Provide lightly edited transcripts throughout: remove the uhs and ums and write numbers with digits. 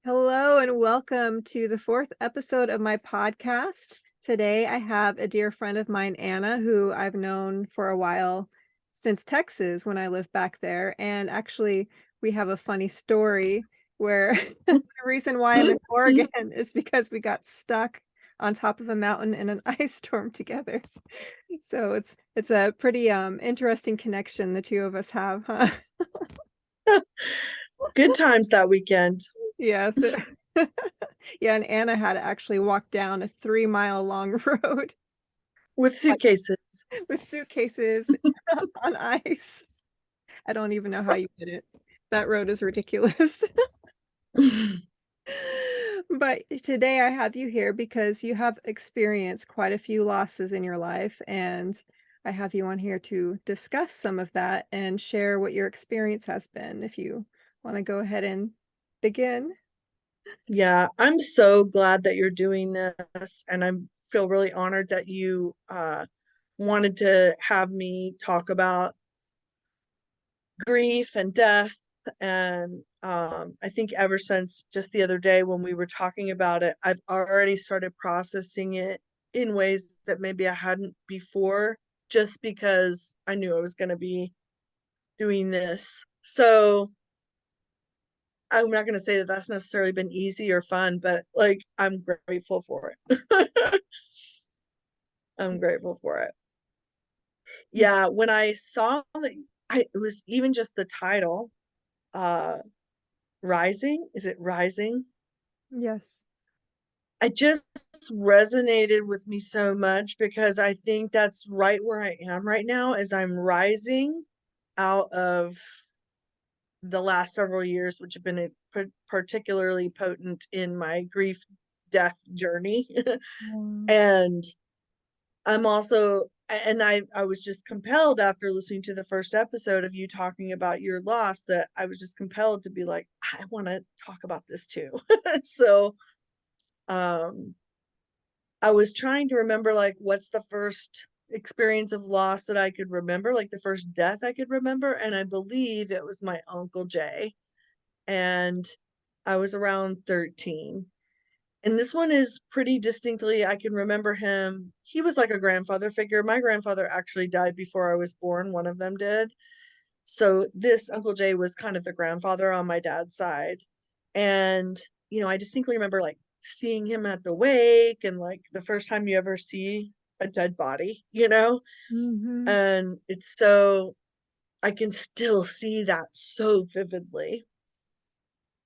Hello and welcome to the fourth episode of my podcast. Today I have a dear friend of mine, Anna, who I've known for a while since Texas when I lived back there. And actually, we have a funny story where the reason why I'm in Oregon is because we got stuck on top of a mountain in an ice storm together. So it's a pretty interesting connection the two of us have, huh? Good times that weekend Yes. Yeah, and Anna had to actually walk down a 3-mile long road with like suitcases. with suitcases on ice. I don't even know how you did it. That road is ridiculous. But today I have you here because you have experienced quite a few losses in your life, and I have you on here to discuss some of that and share what your experience has been. If you want to go ahead and begin. Yeah, I'm so glad that you're doing this, and I feel really honored that you wanted to have me talk about grief and death. And I think ever since just the other day when we were talking about it, I've already started processing it in ways that maybe I hadn't before, just because I knew I was going to be doing this. So I'm not going to say that that's necessarily been easy or fun, but like I'm grateful for it. I'm grateful for it. Yeah, when I saw that, it was even just the title, uh, Rising. Is it Rising? Yes. I just resonated with me so much because I think that's right where I am right now as I'm rising out of the last several years, which have been particularly potent in my grief death journey. Mm. And I'm also, and I was just compelled after listening to the first episode of you talking about your loss, that I was just compelled to be like, I want to talk about this too. So um I was trying to remember, like, what's the first experience of loss that I could remember, like the first death I could remember, and I believe it was my Uncle Jay. And I was around 13. And this one is pretty distinctly, I can remember him. He was like a grandfather figure. My grandfather actually died before I was born, one of them did. So this Uncle Jay was kind of the grandfather on my dad's side. And, I distinctly remember like seeing him at the wake, and like the first time you ever see a dead body. Mhm. And it's so, I can still see that so vividly.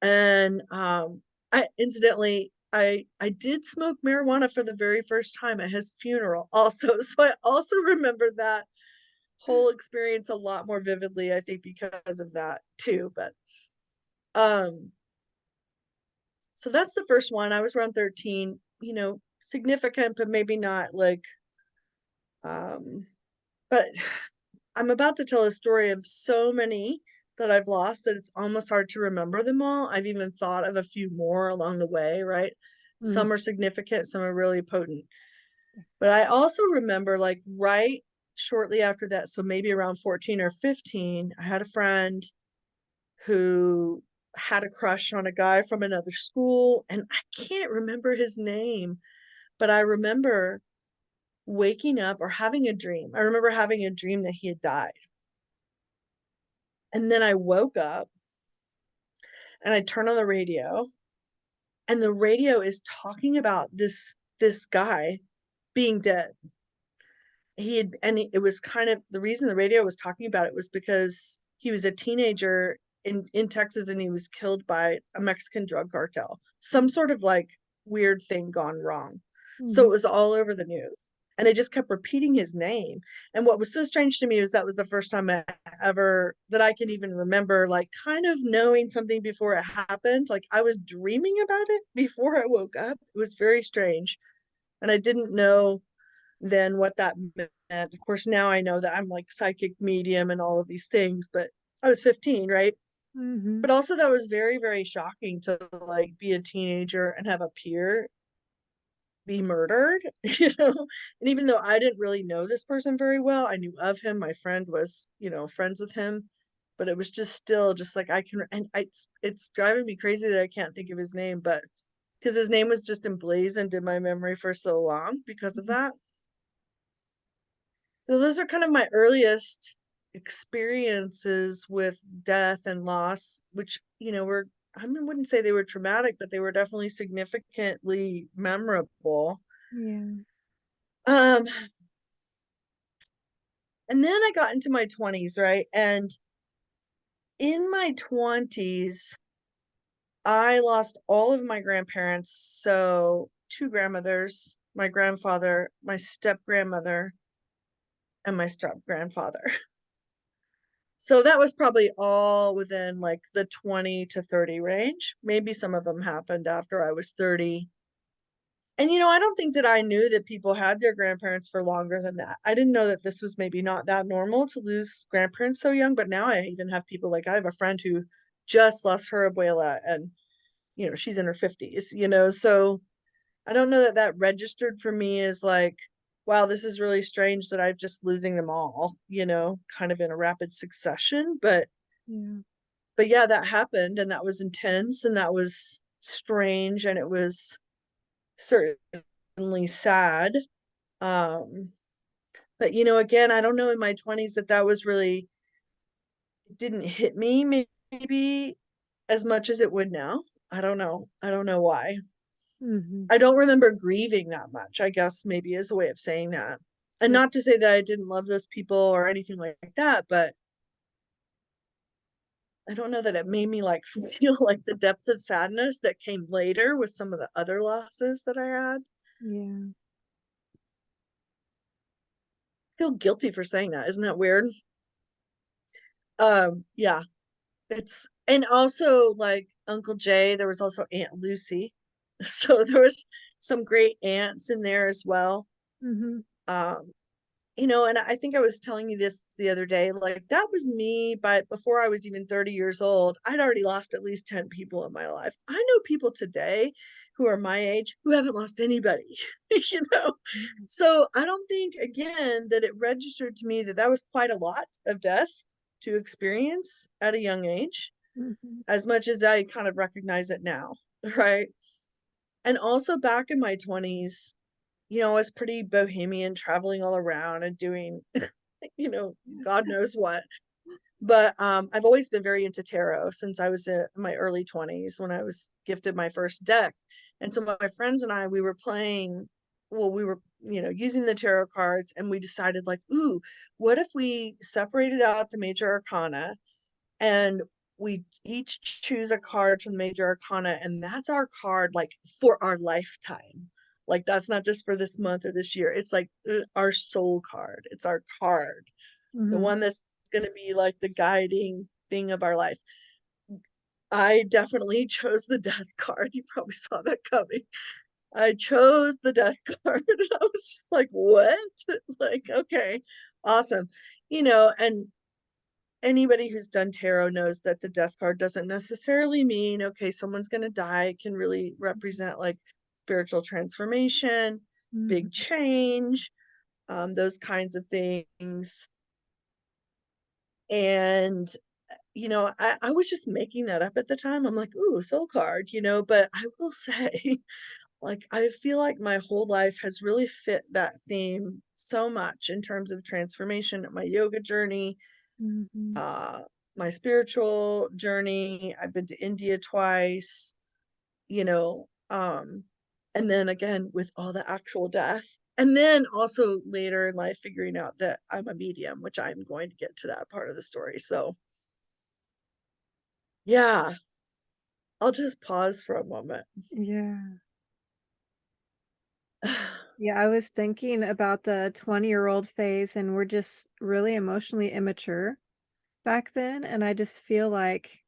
And I incidentally, I did smoke marijuana for the very first time at his funeral also. So I also remember that whole experience a lot more vividly, I think, because of that too. But um so that's the first one. I was around 13, significant, but maybe not like um but I'm about to tell a story of so many that I've lost that it's almost hard to remember them all. I've even thought of a few more along the way, right? Mm. Some are significant, some are really potent. But I also remember, like, right shortly after that, so maybe around 14 or 15, I had a friend who had a crush on a guy from another school, and I can't remember his name, but I remember waking up or having a dream. I remember having a dream that he had died. And then I woke up and I turn on the radio, and the radio is talking about this guy being dead. It was kind of the reason the radio was talking about it was because he was a teenager in Texas, and he was killed by a Mexican drug cartel. Some sort of like weird thing gone wrong. So it Mhm. was all over the news. And they just kept repeating his name. And what was so strange to me was that was the first time that I can even remember, like, kind of knowing something before it happened. Like, I was dreaming about it before I woke up. It was very strange. And I didn't know then what that meant. Of course, now I know that I'm like psychic medium and all of these things, but I was 15, right? Mhm. But also that was very, very shocking to like be a teenager and have a peer be murdered, And even though I didn't really know this person very well, I knew of him. My friend was, friends with him. but it was just still just like I can, and it's driving me crazy that I can't think of his name, but because his name was just emblazoned in my memory for so long because of that. So those are kind of my earliest experiences with death and loss, which, were, wouldn't say they were traumatic, but they were definitely significantly memorable. Yeah. Um, and then I got into my 20s, right? And in my 20s, I lost all of my grandparents. So two grandmothers, my grandfather, my step grandmother, and my step grandfather. So that was probably all within like the 20 to 30 range. Maybe some of them happened after I was 30. And I don't think that I knew that people had their grandparents for longer than that. I didn't know that this was maybe not that normal to lose grandparents so young, but now I even have people, like I have a friend who just lost her abuela, and she's in her 50s, so I don't know that that registered for me as like, wow, this is really strange that I'm just losing them all, kind of in a rapid succession. Yeah. But yeah, that happened, and that was intense, and that was strange, and it was certainly sad. Um, but again, I don't know in my 20s that that was really, it didn't hit me maybe as much as it would now. I don't know. I don't know why. Mm-hmm. I don't remember grieving that much, I guess maybe is a way of saying that. And not to say that I didn't love those people or anything like that, but I don't know that it made me like feel like the depth of sadness that came later with some of the other losses that I had. Yeah. I feel guilty for saying that. Isn't that weird? Yeah. It's, and also like Uncle Jay, there was also Aunt Lucy. So there was some great aunts in there as well. Mm-hmm. Um, and I think I was telling you this the other day, like that was me, but before I was even 30 years old, I'd already lost at least 10 people in my life. I know people today who are my age who haven't lost anybody, you know? So I don't think, again, that it registered to me that that was quite a lot of death to experience at a young age, Mm-hmm. as much as I kind of recognize it now, right? And also back in my 20s, I was pretty bohemian, traveling all around and doing, God knows what. But I've always been very into tarot since I was in my early 20s when I was gifted my first deck. And so my friends and I, we were playing, well, we were, using the tarot cards, and we decided like, ooh, what if we separated out the major arcana and we each choose a card from the major arcana, and that's our card like for our lifetime. Like that's not just for this month or this year. It's like our soul card. It's our card, the Mm-hmm. one that's going to be like the guiding thing of our life. I definitely chose the death card. You probably saw that coming. I chose the death card, and I was just like, what? Like, okay, awesome. And anybody who's done tarot knows that the death card doesn't necessarily mean, okay, someone's going to die. It can really represent like spiritual transformation, big Mm-hmm. change, those kinds of things. And, I was just making that up at the time. I'm like, ooh, soul card, but I will say, like, I feel like my whole life has really fit that theme so much in terms of transformation, my yoga journey, Mm-hmm. uh, my spiritual journey. I've been to India twice, you know, um, and then again with all the actual death. And then also later in life figuring out that I'm a medium, which I'm going to get to that part of the story. So yeah, I'll just pause for a moment. Yeah. Yeah, I was thinking about the 20-year-old phase, and we're just really emotionally immature back then. And I just feel like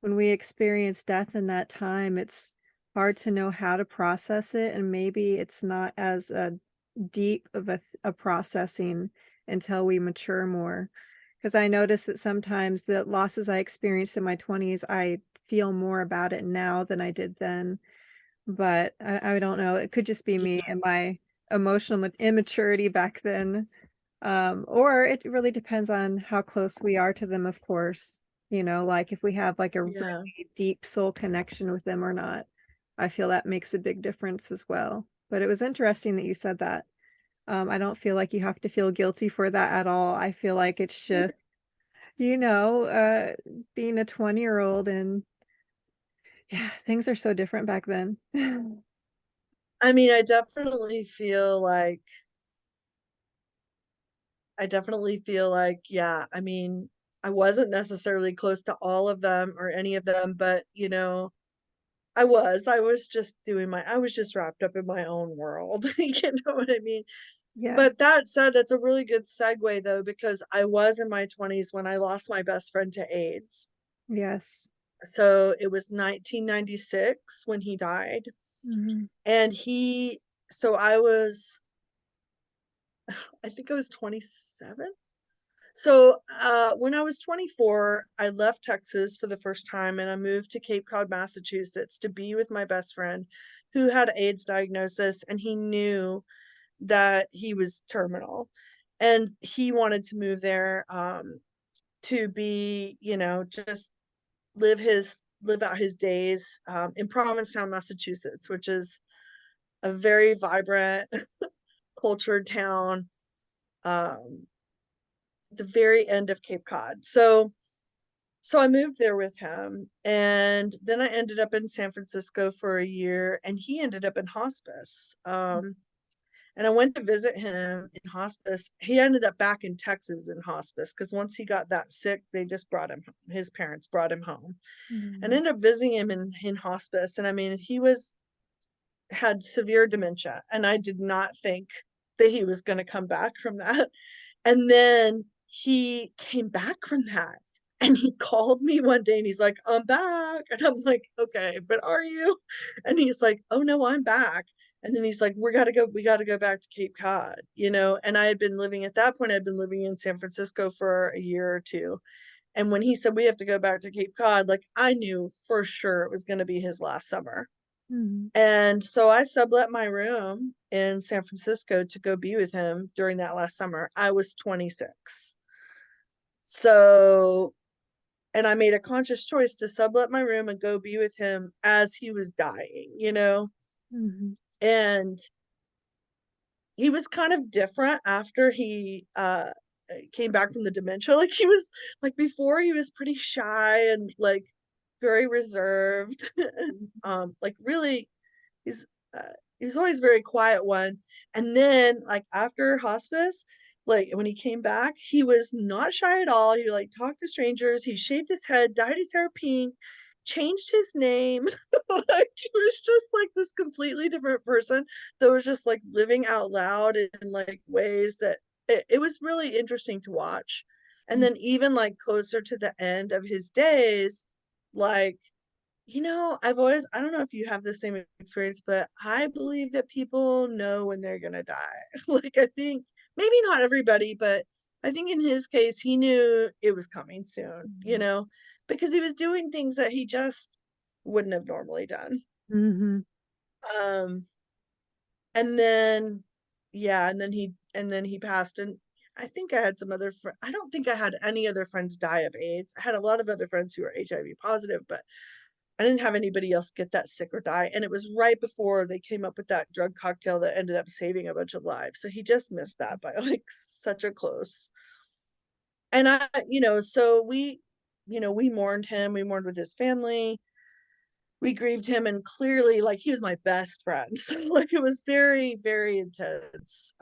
when we experience death in that time, it's hard to know how to process it. And maybe it's not as deep of a processing until we mature more. Because I notice that sometimes the losses I experienced in my 20s, I feel more about it now than I did then. But I don't know. It could just be me and my emotional immaturity back then. Or it really depends on how close we are to them, of course. like if we have like a Yeah. really deep soul connection with them or not. I feel that makes a big difference as well. But it was interesting that you said that. I don't feel like you have to feel guilty for that at all. I feel like it's just, you know, uh, being a 20-year-old and yeah, things are so different back then. I mean, I definitely feel like, yeah, I mean, I wasn't necessarily close to all of them or any of them, but I was just wrapped up in my own world. You know what I mean? Yeah. But that said, it's a really good segue though, because I was in my 20s when I lost my best friend to AIDS. Yes. So it was 1996 when he died. Mhm. And so I think I was 27. So when I was 24, I left Texas for the first time and I moved to Cape Cod, Massachusetts to be with my best friend who had AIDS diagnosis, and he knew that he was terminal. And he wanted to move there to be, just live out his days in Provincetown, Massachusetts, which is a very vibrant, cultured town, um, the very end of Cape Cod. So I moved there with him, and then I ended up in San Francisco for a year, and he ended up in hospice. And I went to visit him in hospice. He ended up back in Texas in hospice because once he got that sick, they just brought him, his parents brought him home and Mhm. ended up visiting him in hospice. And I mean, had severe dementia, and I did not think that he was going to come back from that. And then he came back from that. And he called me one day and he's like, I'm back. And I'm like, okay, but are you? And he's like, oh no, I'm back. And then he's like, we gotta go back to Cape Cod. And I had been living at that point, I'd been living in San Francisco for a year or two. And when he said we have to go back to Cape Cod, like I knew for sure it was gonna be his last summer. Mhm. And so I sublet my room in San Francisco to go be with him during that last summer. I was 26. So, and I made a conscious choice to sublet my room and go be with him as he was dying. Mhm. And he was kind of different after he came back from the dementia. Like he was like before he was pretty shy and like very reserved and like really he's uh, he was always a very quiet one. And then like after hospice, like when he came back, he was not shy at all. He like talked to strangers, he shaved his head, dyed his hair pink, changed his name. Like he was just like this completely different person that was just like living out loud in like ways that it was really interesting to watch. And then even like closer to the end of his days, like I don't know if you have the same experience, but I believe that people know when they're gonna die. Like, I think maybe not everybody, but I think in his case, he knew it was coming soon, because he was doing things that he just wouldn't have normally done. Mhm. Um, and then, yeah, and then he passed. And I think I had some other I don't think I had any other friends die of AIDS. I had a lot of other friends who were HIV positive, but I didn't have anybody else get that sick or die. And it was right before they came up with that drug cocktail that ended up saving a bunch of lives. So he just missed that by like such a close. And so we mourned him. We mourned with his family. We grieved him, and clearly, like he was my best friend. So like it was very, very intense.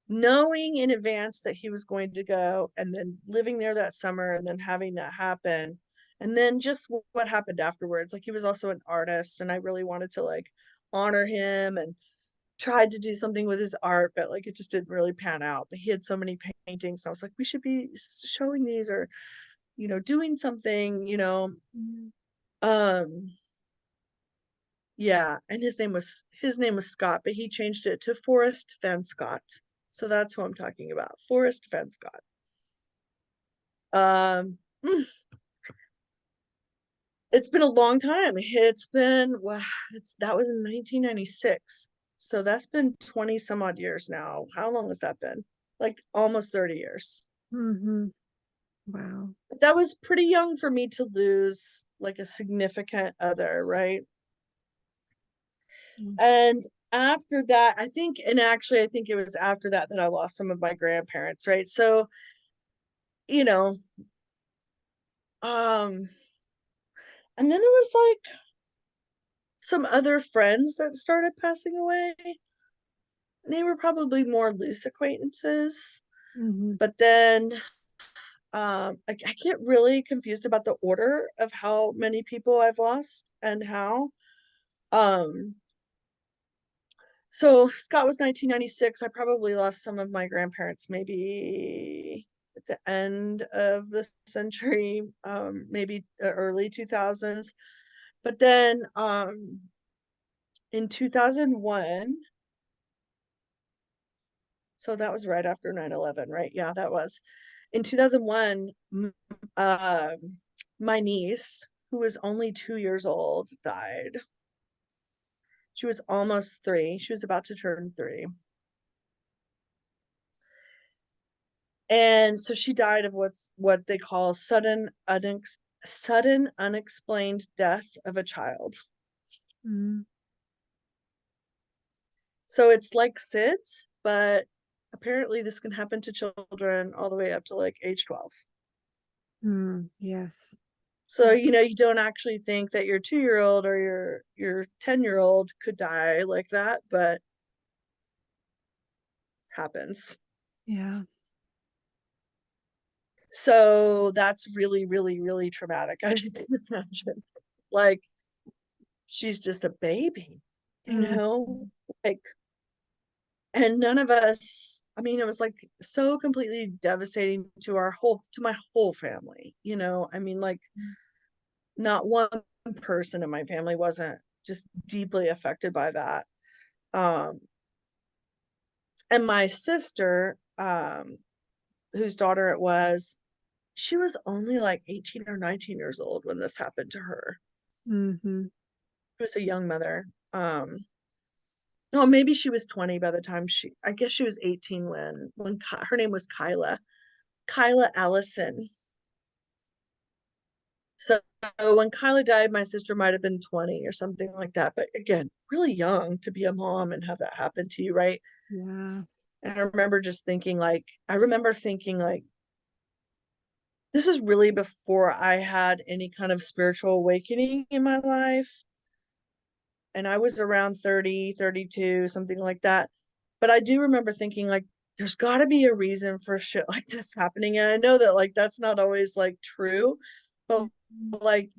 Knowing in advance that he was going to go and then living there that summer and then having that happen and then just what happened afterwards. Like he was also an artist and I really wanted to like honor him and tried to do something with his art, but like it just didn't really pan out. But he had so many paintings, so I was like we should be showing these or doing something. Mhm. um yeah, and his name was Scott, but he changed it to Forrest Van Scott. So that's who I'm talking about, Forrest Van Scott. Um, mm, it's been a long time. It's been wow, that was in 1996. So that's been 20 some odd years now. How long has that been? Like almost 30 years. Mhm. Wow. But that was pretty young for me to lose like a significant other, right? Mm. And after that, I think, and actually, I think it was after that that I lost some of my grandparents, right? So, you know, um, and then there was like some other friends that started passing away. They were probably more loose acquaintances. Mhm. But then I get really confused about the order of how many people I've lost and how. Um, so Scott was 1996. I probably lost some of my grandparents maybe at the end of the century, maybe early 2000s. But then in 2001, so that was right after 9/11, right? Yeah, that was. In 2001, uh, my niece, who was only 2 years old, died. She was almost three. She was about to turn three. And so she died of what they call sudden unexplained death of a child. Mm. So it's like SIDS, but apparently this can happen to children all the way up to like age 12. Mm. Yes. So, you don't actually think that your 2-year-old or your 10-year-old could die like that, but happens. Yeah. So that's really, really, really traumatic, as you can imagine. Like, she's just a baby, Mm. like, and none of us, I mean, it was like so completely devastating to my whole family, I mean, like, not one person in my family wasn't just deeply affected by that. Um, and my sister, whose daughter it was, she was only like 18 or 19 years old when this happened to her. Mhm. She was a young mother. No, maybe she was 20 by the time I guess she was 18 when her name was Kyla Allison. So when Kyla died, my sister might have been 20 or something like that. But again, really young to be a mom and have that happen to you, right? Yeah. And I remember thinking like, this is really before I had any kind of spiritual awakening in my life. And I was around 30, 32, something like that. But I do remember thinking like, there's got to be a reason for shit like this happening. And I know that like that's not always like true, but Mhm. like,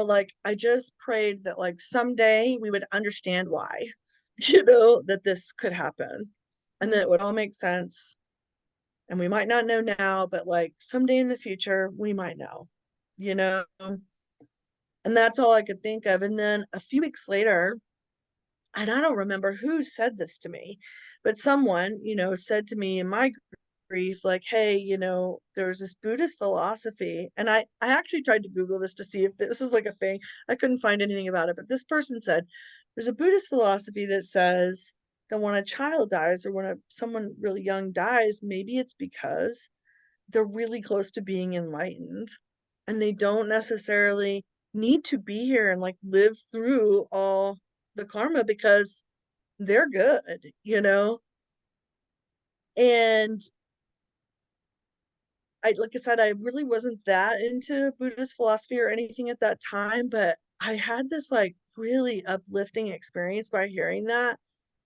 like I just prayed that like someday we would understand why, that this could happen and Mm. that it would all make sense. And we might not know now, but like someday in the future, we might know, you know? And that's all I could think of. And then a few weeks later, and I don't remember who said this to me, but someone, said to me in my grief, like, hey, there's this Buddhist philosophy. And I actually tried to Google this to see if this is like a thing. I couldn't find anything about it, but this person said there's a Buddhist philosophy that says that when a child dies or when someone really young dies, maybe it's because they're really close to being enlightened and they don't necessarily need to be here and like live through all the karma because they're good. And like I said, I really wasn't that into Buddhist philosophy or anything at that time, but I had this like really uplifting experience by hearing that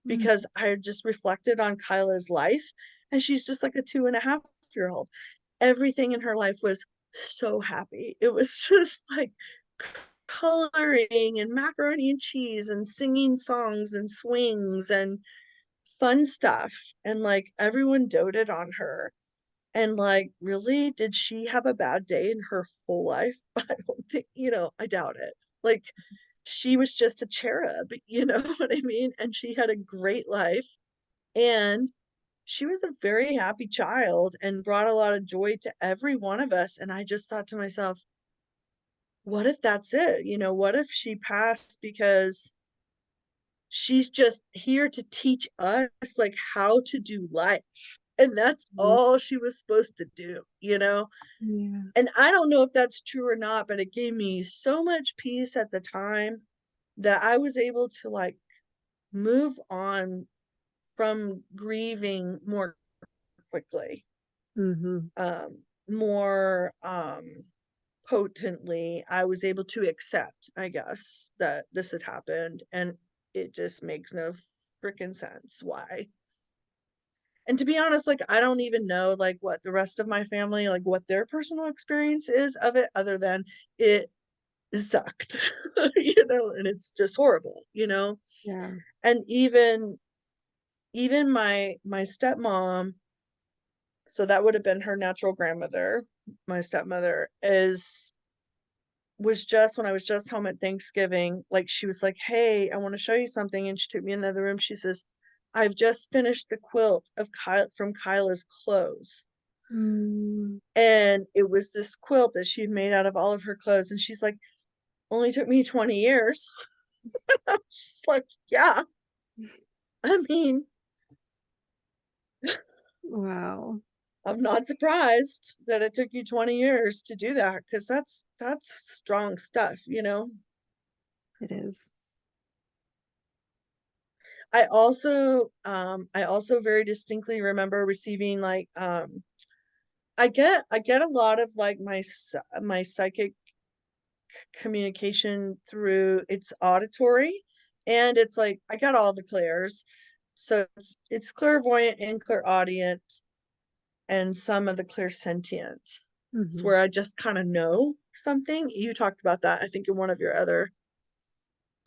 Mm. because I just reflected on Kyla's life and she's just like a 2.5-year old. Everything in her life was so happy. It was just like coloring and macaroni and cheese and singing songs and swings and fun stuff. And like everyone doted on her. And like, really, did she have a bad day in her whole life? I don't think, I doubt it. Like, she was just a cherub, you know what I mean? And she had a great life. And she was a very happy child and brought a lot of joy to every one of us. And I just thought to myself, what if that's it? What if she passed because she's just here to teach us like how to do life? And that's Mhm. all she was supposed to do, you know? Yeah. And I don't know if that's true or not, but it gave me so much peace at the time that I was able to like move on from grieving more quickly, Mhm. more potently. I was able to accept, I guess, that this had happened, and it just makes no freaking sense why. And to be honest, like I don't even know like what the rest of my family, like what their personal experience is of it, other than it sucked, and it's just horrible, Yeah. And even my stepmom, so that would have been her natural grandmother, my stepmother, is was just when I was just home at Thanksgiving, like she was like, "Hey, I want to show you something." And she took me in the other room. She says, "I've just finished the quilt of from Kyla's clothes." Mm. And it was this quilt that she'd made out of all of her clothes. And she's like, "Only took me 20 years." I was like, "Yeah, I mean, Wow. I'm not surprised that it took you 20 years to do that because that's strong stuff." It is. I also very distinctly remember receiving like I get a lot of like my psychic communication through it's auditory, and it's like I got all the clairs. So it's clairvoyant and clairaudient and some of the clairsentient. It's Mhm. where I just kind of know something. You talked about that, I think, in one of your other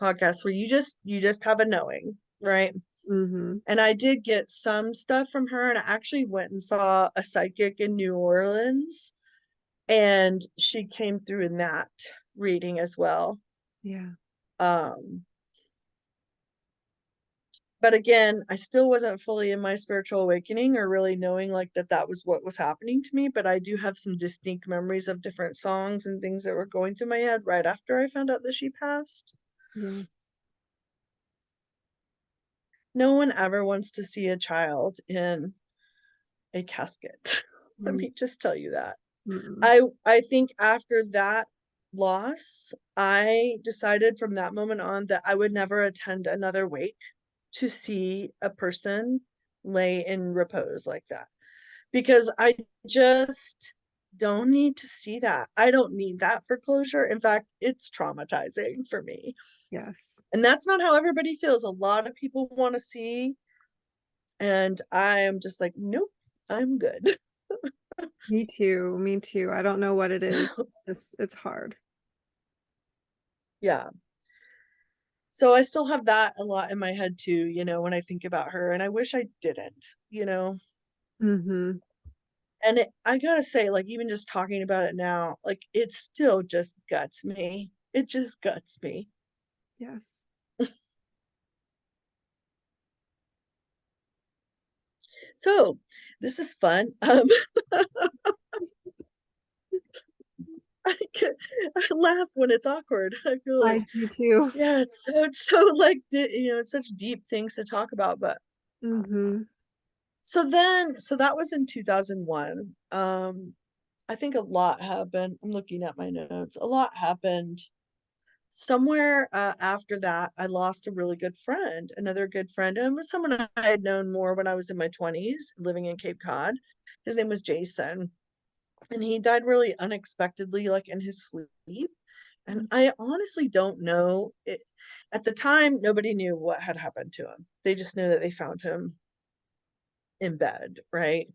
podcasts where you just have a knowing, right? Mhm. And I did get some stuff from her, and I actually went and saw a psychic in New Orleans, and she came through in that reading as well. Yeah. Um, but again, I still wasn't fully in my spiritual awakening or really knowing like that was what was happening to me, but I do have some distinct memories of different songs and things that were going through my head right after I found out that she passed. Yeah. No one ever wants to see a child in a casket. Let Mm. me just tell you that. Mm. I think after that loss, I decided from that moment on that I would never attend another wake to see a person lay in repose like that, because I just don't need to see that. I don't need that for closure. In fact, it's traumatizing for me. Yes. And that's not how everybody feels. A lot of people want to see, and I am just like, nope, I'm good. Me too. Me too. I don't know what it is. It's hard. Yeah. So I still have that a lot in my head too, when I think about her, and I wish I didn't. Mhm. And I gotta say, like, even just talking about it now, like, it still just guts me. It just guts me. Yes. So this is fun. I, c- I laugh when it's awkward. I feel like, I do too. yeah, it's so like, it's such deep things to talk about. But Mhm. so that was in 2001. I think a lot happened. I'm looking at my notes. A lot happened. Somewhere after that, I lost a really good friend, another good friend, and it was someone I had known more when I was in my 20s, living in Cape Cod. His name was Jason, and he died really unexpectedly, like in his sleep. And Mm. I honestly don't know. At the time, nobody knew what had happened to him. They just knew that they found him in bed, right?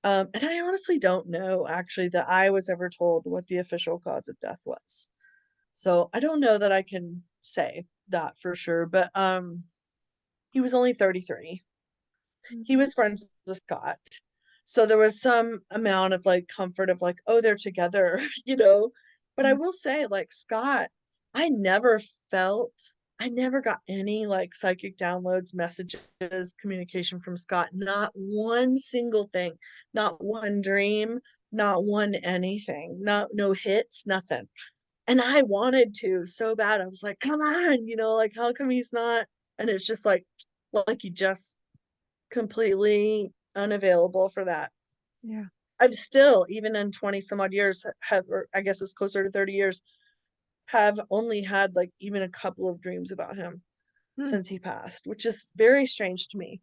And I honestly don't know actually that I was ever told what the official cause of death was. So I don't know that I can say that for sure, but he was only 33. He Mhm. was friends with Scott. So there was some amount of like comfort of like, oh, they're together, you know. But I Yeah. will say, like Scott, I never felt I never got any like psychic downloads, messages, communication from Scott. Not one single thing, not one dream, not one anything, not no hits, nothing. And I wanted to so bad. I was like, "Come on," like, "How come he's not?" And it's just like he just completely unavailable for that. Yeah. I've still, even in 20 some odd years, have, or I guess it's closer to 30 years, have only had like even a couple of dreams about him Hmm. since he passed, which is very strange to me.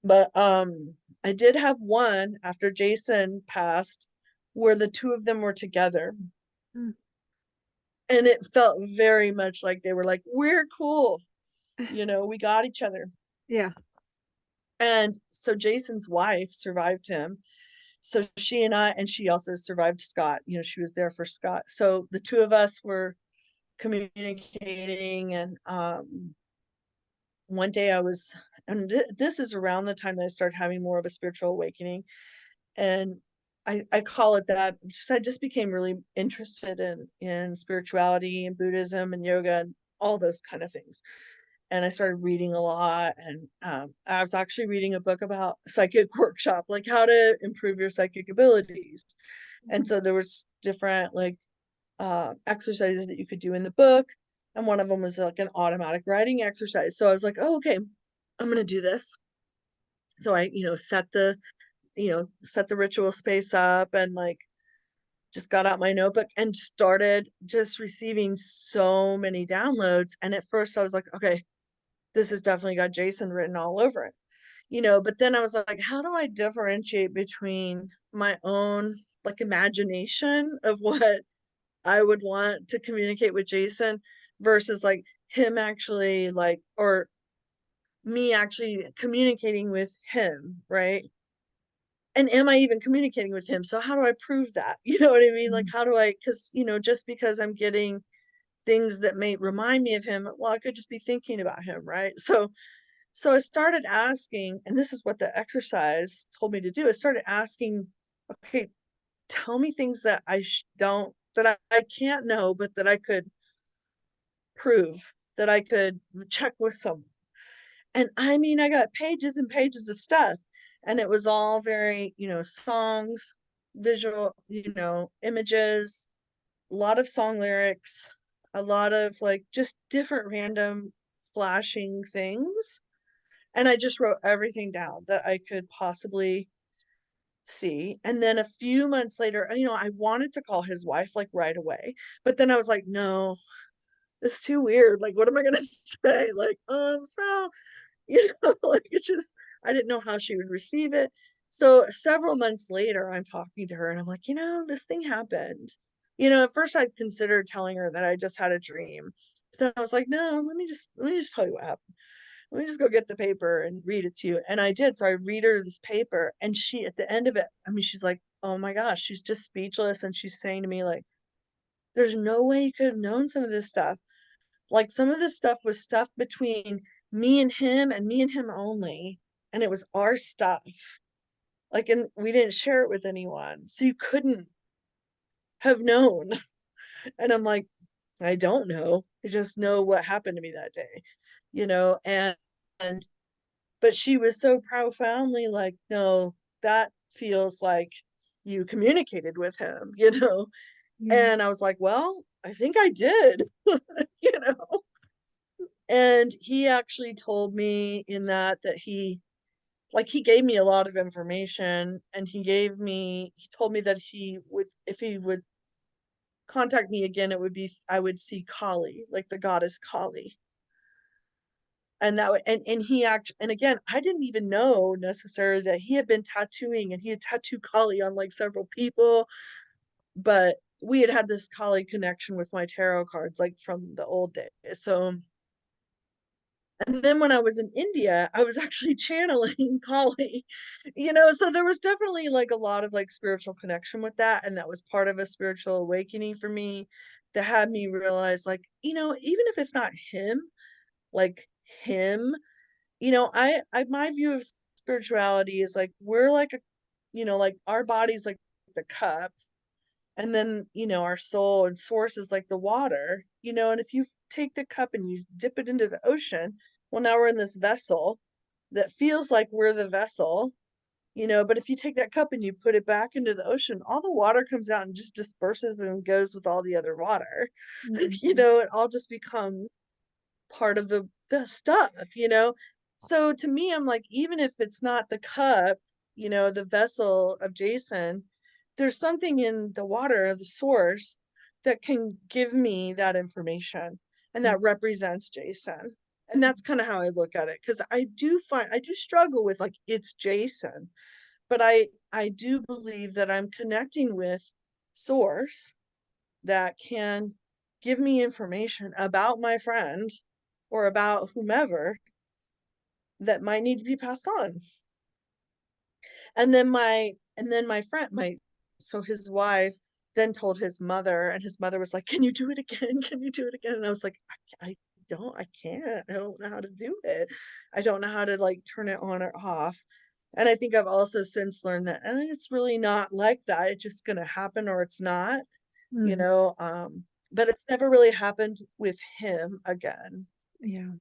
But I did have one after Jason passed where the two of them were together. Hmm. And it felt very much like they were like, we're cool. You know, we got each other. Yeah. And so Jason's wife survived him. So she and I, and she also survived Scott. You know, she was there for Scott. So the two of us were communicating. And one day I was, and this is around the time that I started having more of a spiritual awakening. And I call it that. I just became really interested in spirituality and Buddhism and yoga and all those kind of things. And I started reading a lot. And I was actually reading a book about psychic workshop, like how to improve your psychic abilities. And so there was different like exercises that you could do in the book. And one of them was like an automatic writing exercise. So I was like, oh, okay, I'm going to do this. So I, set the ritual space up and like just got out my notebook and started just receiving so many downloads. And at first I was like, okay, this has definitely got Jason written all over it, but then I was like, how do I differentiate between my own like imagination of what I would want to communicate with Jason versus like him actually like, or me actually communicating with him, right? And am I even communicating with him? So how do I prove that? You know what I mean? Like, Mhm. how do I, because, just because I'm getting things that may remind me of him, well, I could just be thinking about him, right? So I started asking, and this is what the exercise told me to do. I started asking, okay, tell me things that don't, that I can't know, but that I could prove, that I could check with someone. And I mean, I got pages and pages of stuff, and it was all very, songs, visual, images, a lot of song lyrics, a lot of like just different random flashing things. And I just wrote everything down that I could possibly see. And then a few months later, I wanted to call his wife like right away, but then I was like, no, it's too weird. Like, what am I gonna say? Like, so like it's just, I didn't know how she would receive it. So several months later, I'm talking to her and I'm like, this thing happened. At first I'd considered telling her that I just had a dream. But then I was like, no, let me just tell you what happened. Let me just go get the paper and read it to you. And I did. So I read her this paper, and she, at the end of it, I mean, she's like, oh my gosh, she's just speechless. And she's saying to me, like, there's no way you could have known some of this stuff. Like, some of this stuff was stuff between me and me and him only. And it was our stuff. Like, and we didn't share it with anyone. So you couldn't have known. And I'm like, I don't know. I just know what happened to me that day, and but she was so profoundly like, no, that feels like you communicated with him, Yeah. and I was like, well, I think I did. you know and he actually told me in that he gave me a lot of information, and he told me that he would, if he would contact me again, it would be, I would see Kali, like the goddess Kali. And that, and he actually, and again, I didn't even know necessarily that he had been tattooing, and he had tattooed Kali on like several people, but we had had this Kali connection with my tarot cards like from the old days. So, and then when I was in India, I was actually channeling Kali, so there was definitely like a lot of like spiritual connection with that, and that was part of a spiritual awakening for me that had me realize, like, even if it's not him, like him, I my view of spirituality is like we're like a, like our body's like the cup, and then, our soul and source is like the water, and if you take the cup and you dip it into the ocean, well, now we're in this vessel that feels like we're the vessel, but if you take that cup and you put it back into the ocean, all the water comes out and just disperses and goes with all the other water. Mhm. It all just becomes part of the stuff. So to me, I'm like, even if it's not the cup, the vessel of Jason, there's something in the water, the source, that can give me that information and that represents Jason. And that's kind of how I look at it. Because I do struggle with like, it's Jason, but I do believe that I'm connecting with source that can give me information about my friend or about whomever that might need to be passed on. And then my friend, so his wife then told his mother, and his mother was like, "Can you do it again? Can you do it again?" And I was like, I can't. I don't know how to do it. I don't know how to like turn it on or off. And I think I've also since learned that it's really not like that. It's just gonna happen or it's not, you Mhm. know. But it's never really happened with him again. Yeah.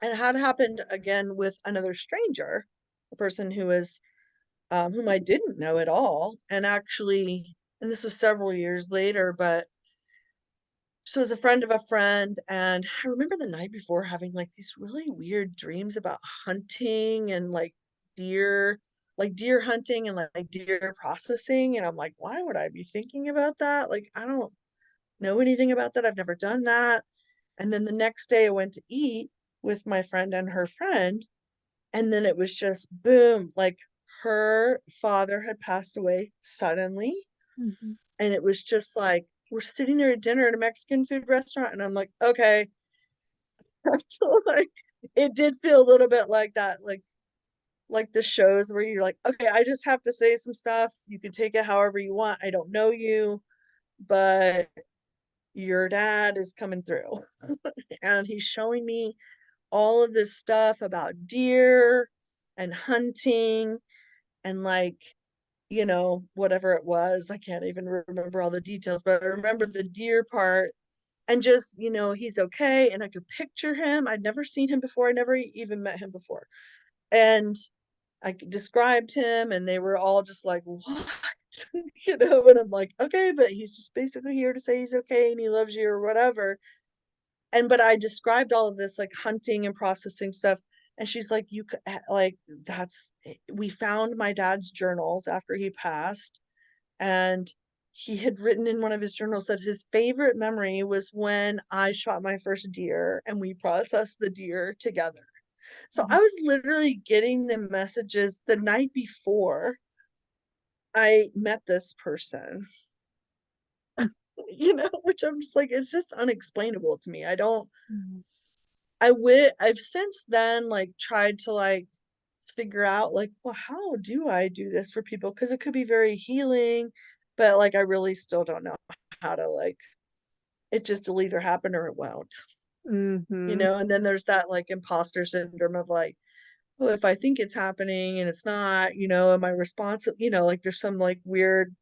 And it had happened again with another stranger, a person whom I didn't know at all. And actually, and this was several years later, but she was a friend of a friend. And I remember the night before having like these really weird dreams about hunting and like deer hunting and like deer processing. And I'm like, why would I be thinking about that? Like, I don't know anything about that. I've never done that. And then the next day I went to eat with my friend and her friend. And then it was just boom, like her father had passed away suddenly. Mhm. And it was just like, we're sitting there at dinner at a Mexican food restaurant. And I'm like, okay. So like, it did feel a little bit like that, like the shows where you're like, okay, I just have to say some stuff. You can take it however you want. I don't know you, but your dad is coming through. And he's showing me all of this stuff about deer and hunting and like whatever it was. I can't even remember all the details, but I remember the deer part and just, he's okay. And I could picture him. I'd never seen him before. I never even met him before. And I described him and they were all just like, what? And I'm like, okay, but he's just basically here to say he's okay and he loves you or whatever. But I described all of this like hunting and processing stuff. And she's like, you could like, we found my dad's journals after he passed. And he had written in one of his journals that his favorite memory was when I shot my first deer and we processed the deer together. So I Mhm. was literally getting the messages the night before I met this person, which I'm just like, it's just unexplainable to me. Mhm. I've since then like tried to like figure out like, well, how do I do this for people? Because it could be very healing, but like I really still don't know how to like it just will either happen or it won't, Mhm. and then there's that like imposter syndrome of like, oh, if I think it's happening and it's not, am I responsible? Like there's some like weirdness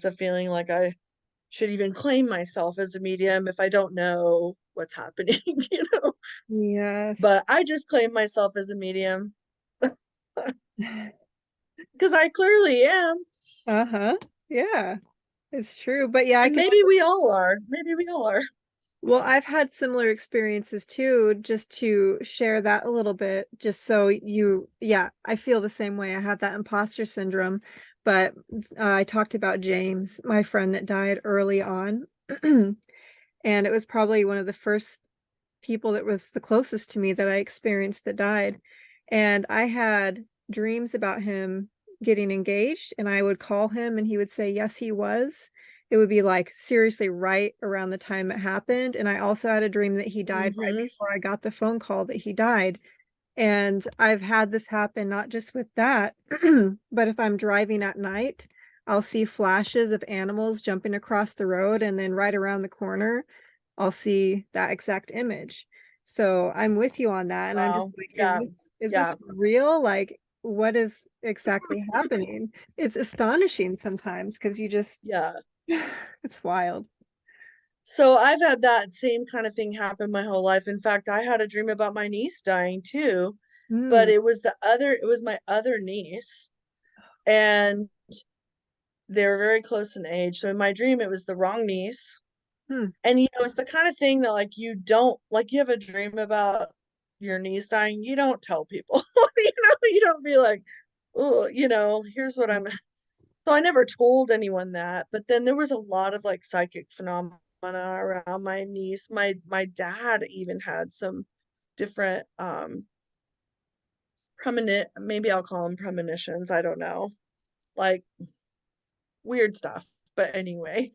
of feeling like I should even claim myself as a medium if I don't know what's happening, Yes. but I just claim myself as a medium because I clearly am. Uh-huh. Yeah, it's true. But yeah, I And can maybe we all are. Maybe we all are. well, I've had similar experiences too, just to share that a little bit, just so yeah, I feel the same way. I have that imposter syndrome, but I talked about James, my friend that died early on. And it was probably one of the first people that was the closest to me that I experienced that died. And I had dreams about him getting engaged, and I would call him and he would say, yes, he was. It would be like seriously right around the time it happened. And I also had a dream that he died right Mm-hmm. before I got the phone call that he died. And I've had this happen not just with that, but if I'm driving at night, I'll see flashes of animals jumping across the road, and then right around the corner, I'll see that exact image. So I'm with you on that, and I'm just Wow. like, Yeah. is this Yeah. real? Like, what is exactly happening? It's astonishing sometimes because you just Yeah. it's wild. So I've had that same kind of thing happen my whole life. In fact, I had a dream about my niece dying too, but Mm, it was my other niece, and they were very close in age. So in my dream, it was the wrong niece. hmm, And it's the kind of thing that like you don't like you have a dream about your knee's dying, you don't tell people. You don't be like, oh, here's what I'm. So I never told anyone that. But then there was a lot of like psychic phenomena around my niece. My dad even had some different maybe I'll call them premonitions. I don't know. Like weird stuff. But anyway,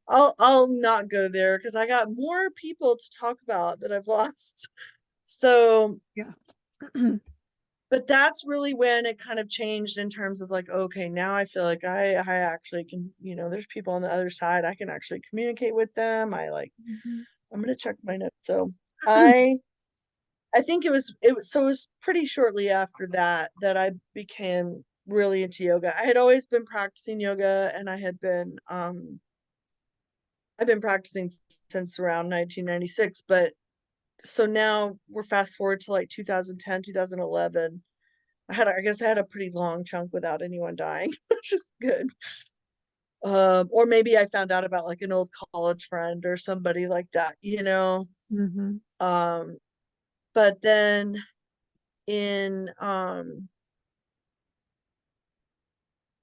I'll not go there because I got more people to talk about that I've lost. So Yeah. but that's really when it kind of changed in terms of like, okay, now I feel like I actually can, there's people on the other side. I can actually communicate with them. Mhm. I'm gonna check my notes. So I think it was pretty shortly after that I became really into yoga. I had always been practicing yoga and I've been practicing since around 1996, but so now we're fast forward to like 2010, 2011. I guess I had a pretty long chunk without anyone dying, which is good. Or maybe I found out about like an old college friend or somebody like that, Mhm. Um, but then in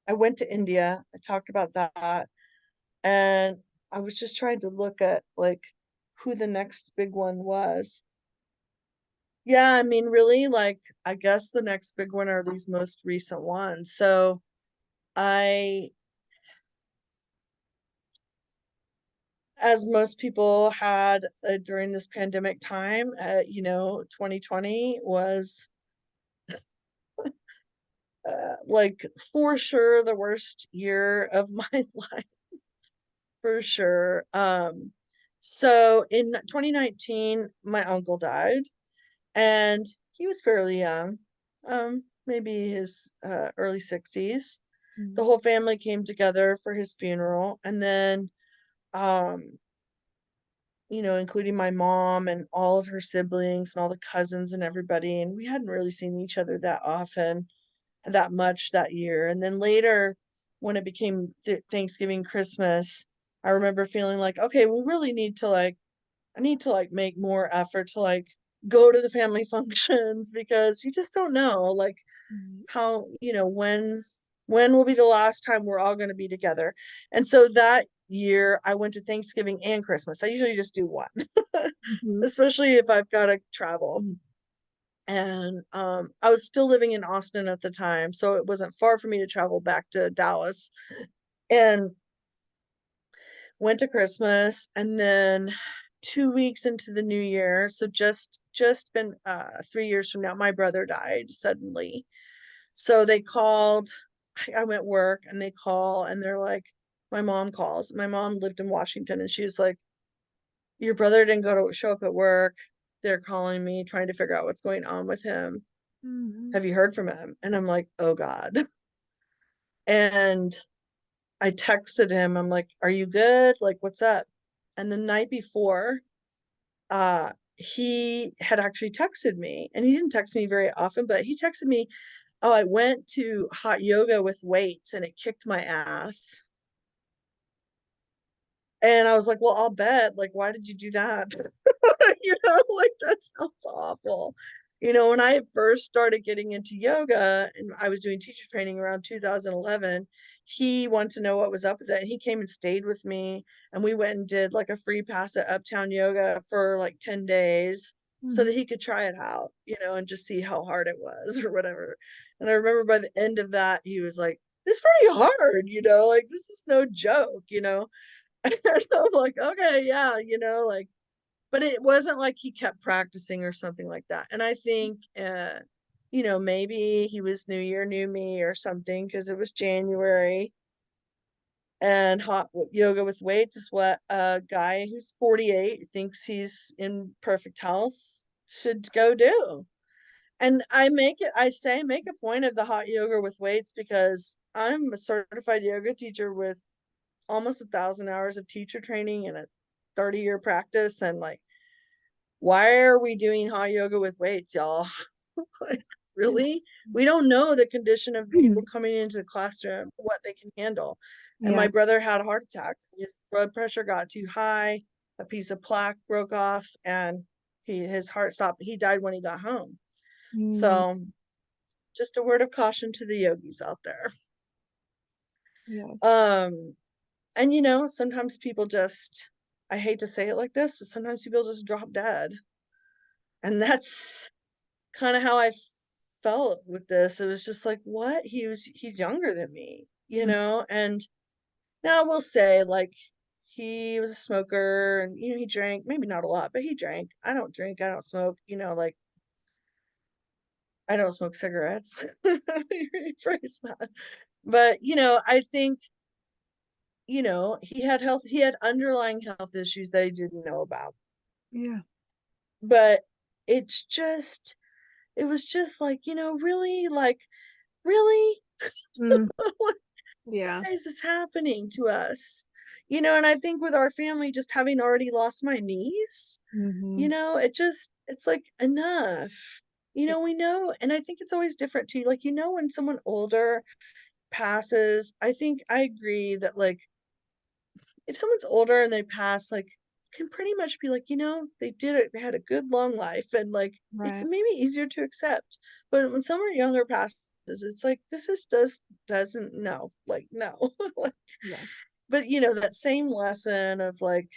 I went to India. I talked about that, and I was just trying to look at like who the next big one was. Yeah, I mean, really, like I guess the next big one are these most recent ones. So I, as most people had during this pandemic time, 2020 was like for sure the worst year of my life, for sure. So in 2019, my uncle died, and he was fairly young, maybe his early 60s. The Mhm. whole family came together for his funeral, and then um including my mom and all of her siblings and all the cousins and everybody. And we hadn't really seen each other that often, that much that year. And then later, when it became Thanksgiving, Christmas, I remember feeling like, okay, we really need to like, I need to like make more effort to like go to the family functions because you just don't know like Right. how, when will be the last time we're all going to be together. And so that year I went to Thanksgiving and Christmas. I usually just do one, Mhm. especially if I've got to travel. And I was still living in Austin at the time, so it wasn't far for me to travel back to Dallas. And went to Christmas, and then 2 weeks into the new year, so just been 3 years from now, my brother died suddenly. So they called. I went work, and they call, and they're like, my mom calls. My mom lived in Washington, and she was like, your brother didn't show up at work. They're calling me, trying to figure out what's going on with him. Mhm. Have you heard from him? And I'm like, oh God. And I texted him. I'm like, are you good? Like, what's up? And the night before, he had actually texted me, and he didn't text me very often, but he texted me, oh, I went to hot yoga with weights and it kicked my ass. And I was like, well, I'll bet. Like, why did you do that? Like that sounds awful. When I first started getting into yoga and I was doing teacher training around 2011, he wanted to know what was up with it. And he came and stayed with me, and we went and did like a free pass at Uptown Yoga for like 10 days so that Mhm. he could try it out, and just see how hard it was or whatever. And I remember by the end of that, he was like, it's pretty hard, like this is no joke. And I'm like, okay, yeah, like, but it wasn't like he kept practicing or something like that. And I think, maybe he was New Year, New Me or something because it was January. And hot yoga with weights is what a guy who's 48 thinks he's in perfect health should go do. And make a point of the hot yoga with weights because I'm a certified yoga teacher with almost 1,000 hours of teacher training and a 30-year practice. And like, why are we doing hot yoga with weights, y'all? Like, really? We don't know the condition of people coming into the classroom, what they can handle. And my Yeah. brother had a heart attack. His blood pressure got too high, a piece of plaque broke off, and his heart stopped. He died when he got home. Mm, So just a word of caution to the yogis out there. yes. Um, and sometimes people just, I hate to say it like this, but sometimes people just drop dead. And that's kind of how I felt with this. It was just like, what? He's younger than me, Mm, and now I will say, like, he was a smoker and, he drank, maybe not a lot, but he drank. I don't drink, I don't smoke, like, I don't smoke cigarettes. Rephrase that. But, I think, he had underlying health issues that I didn't know about. yeah. But it's just, it was just like, really, like, really? Mm, Why yeah. is this happening to us? And I think with our family, just having already lost my niece, Hmm. it's like enough. We know, and I think it's always different too. Like, when someone older passes, I think I agree that, like, if someone's older and they pass, like, can pretty much be like, they did it, they had a good long life, and, like, it's Right. maybe easier to accept. But when someone younger passes, it's like, this is just doesn't, no, like, no. Like, Yes. but that same lesson of, like,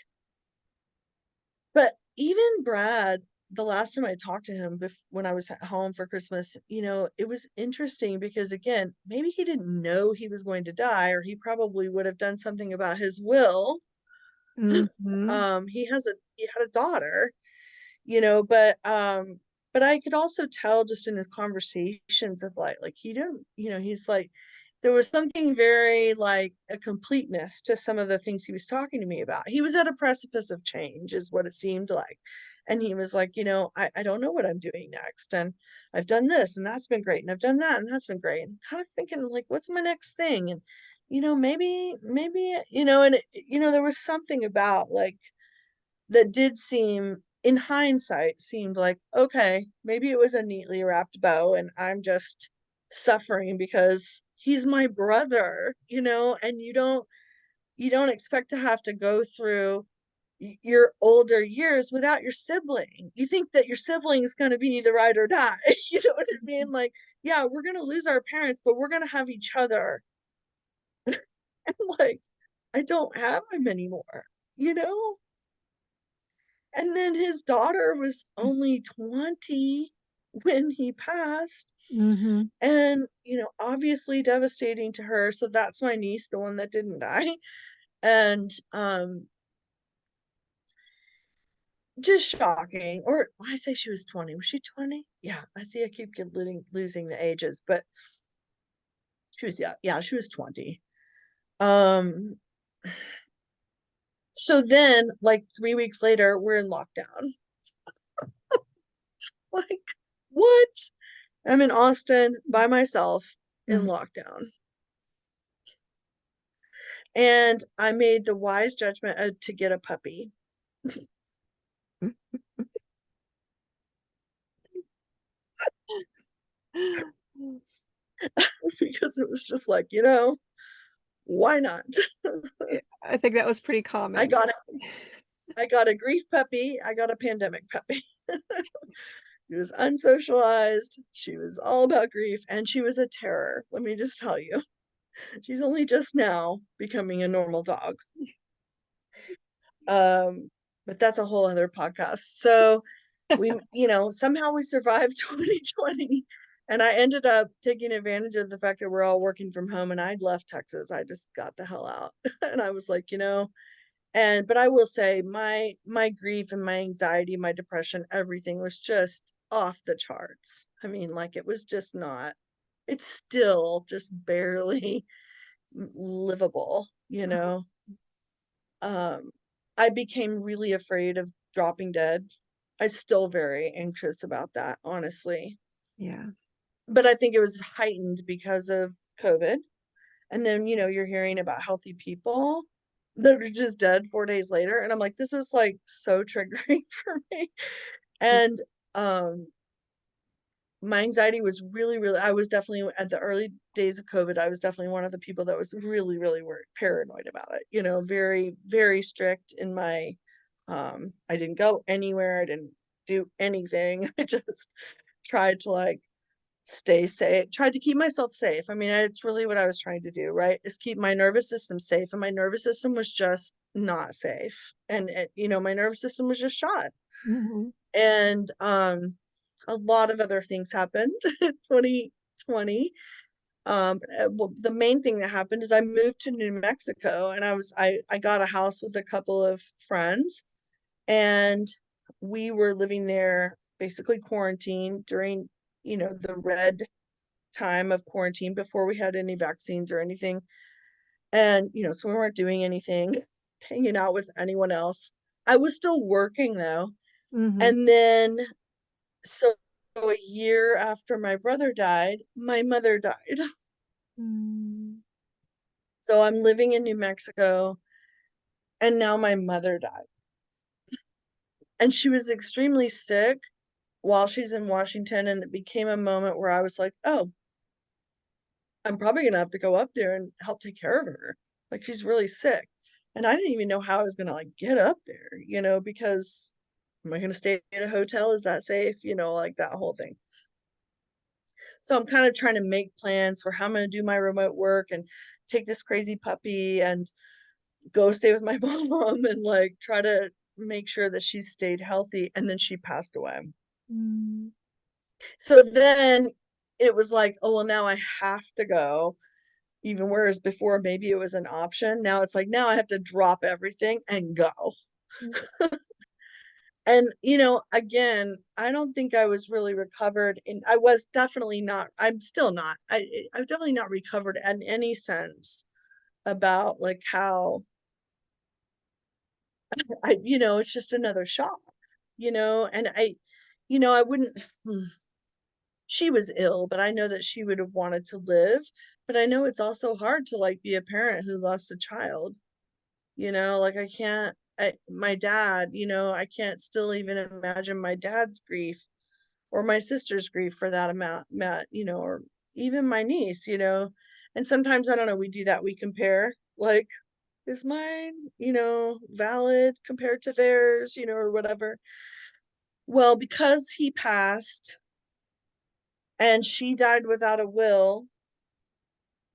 but even Brad, the last time I talked to him when I was at home for Christmas, it was interesting because, again, maybe he didn't know he was going to die, or he probably would have done something about his will. Hmm. He had a daughter, but I could also tell just in his conversations of, like, he didn't, he's like, there was something very, like, a completeness to some of the things he was talking to me about. He was at a precipice of change, is what it seemed like. And he was like, I don't know what I'm doing next. And I've done this and that's been great. And I've done that and that's been great. And kind of thinking, like, what's my next thing? And, maybe, and, there was something about, like, that did seem, in hindsight, seemed like, okay, maybe it was a neatly wrapped bow and I'm just suffering because he's my brother, and you don't expect to have to go through your older years without your sibling. You think that your sibling is going to be the ride or die. You know what I mean? Like, yeah, we're going to lose our parents, but we're going to have each other. And, like, I don't have him anymore, you know? And then his daughter was only 20 when he passed, Hmm. and, obviously devastating to her. So that's my niece, the one that didn't die. And just shocking. Or I say she was 20. Was she 20? Yeah, I see I keep losing the ages, but she was, yeah, she was 20. Um so then, like, 3 weeks later, we're in lockdown. Like, what? I'm in Austin by myself in Hmm. lockdown. And I made the wise judgment to get a puppy. Because it was just like, why not? I think that was pretty I common. got it. I got a grief puppy. I got a pandemic puppy. She was unsocialized. She was all about grief, and she was a terror. Let me just tell you. She's only just now becoming a normal dog. Um, but that's a whole other podcast. So somehow we survived 2020. And I ended up taking advantage of the fact that we're all working from home, and I'd left Texas. I just got the hell out. And I was like, but I will say my grief and my anxiety, my depression, everything was just off the charts. I mean, like, it was just not, it's still just barely livable, you know. Um, I became really afraid of dropping dead. I still very anxious about that, honestly. Yeah. But I think it was heightened because of COVID. And then, you're hearing about healthy people that are just dead 4 days later. And I'm like, this is, like, so triggering for me. And um my anxiety was really, really, I was definitely, at the early days of COVID, I was definitely one of the people that was really, really worried, paranoid about it, very, very strict in my, I didn't go anywhere. I didn't do anything. I just tried to like stay safe, tried to keep myself safe. I mean, it's really what I was trying to do, right? Is keep my nervous system safe. And my nervous system was just not safe. And my nervous system was just shot. Mm-hmm. And a lot of other things happened in 2020. Well, the main thing that happened is I moved to New Mexico, and I got a house with a couple of friends, and we were living there basically quarantined during, the red time of quarantine before we had any vaccines or anything. And, so we weren't doing anything, hanging out with anyone else. I was still working though. Mm-hmm. And then, so a year after my brother died, my mother died. Mm-hmm. So I'm living in New Mexico, and now my mother died. And she was extremely sick while she's in Washington. And it became a moment where I was like, oh, I'm probably gonna have to go up there and help take care of her. Like, she's really sick. And I didn't even know how I was gonna like get up there, because am I gonna stay at a hotel? Is that safe? Like that whole thing. So I'm kind of trying to make plans for how I'm gonna do my remote work and take this crazy puppy and go stay with my mom and like try to make sure that she stayed healthy. And then she passed away. So then it was like, oh, well, now I have to go. Even whereas before maybe it was an option, now it's like, now I have to drop everything and go. And, again, I don't think I was really recovered, and I was definitely not, I'm still not. I've definitely not recovered in any sense about like how it's just another shock, and I wouldn't. She was ill, but I know that she would have wanted to live. But I know it's also hard to like be a parent who lost a child. Like I can't. My dad, I can't still even imagine my dad's grief or my sister's grief for that amount, or even my niece, And sometimes I don't know. We do that. We compare, like, is mine, valid compared to theirs, or whatever. Well, because he passed and she died without a will,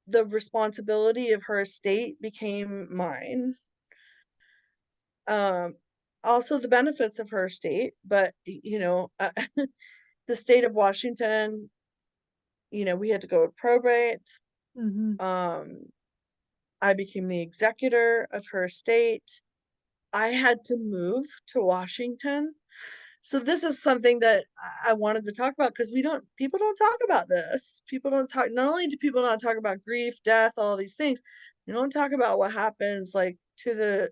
the responsibility of her estate became mine. Um, Also the benefits of her estate, but the state of Washington, we had to go to probate. Mm-hmm. Um, I became the executor of her estate. I had to move to Washington. So this is something that I wanted to talk about because people don't talk about this. People don't talk, not only do people not talk about grief, death, all these things, they don't talk about what happens like to the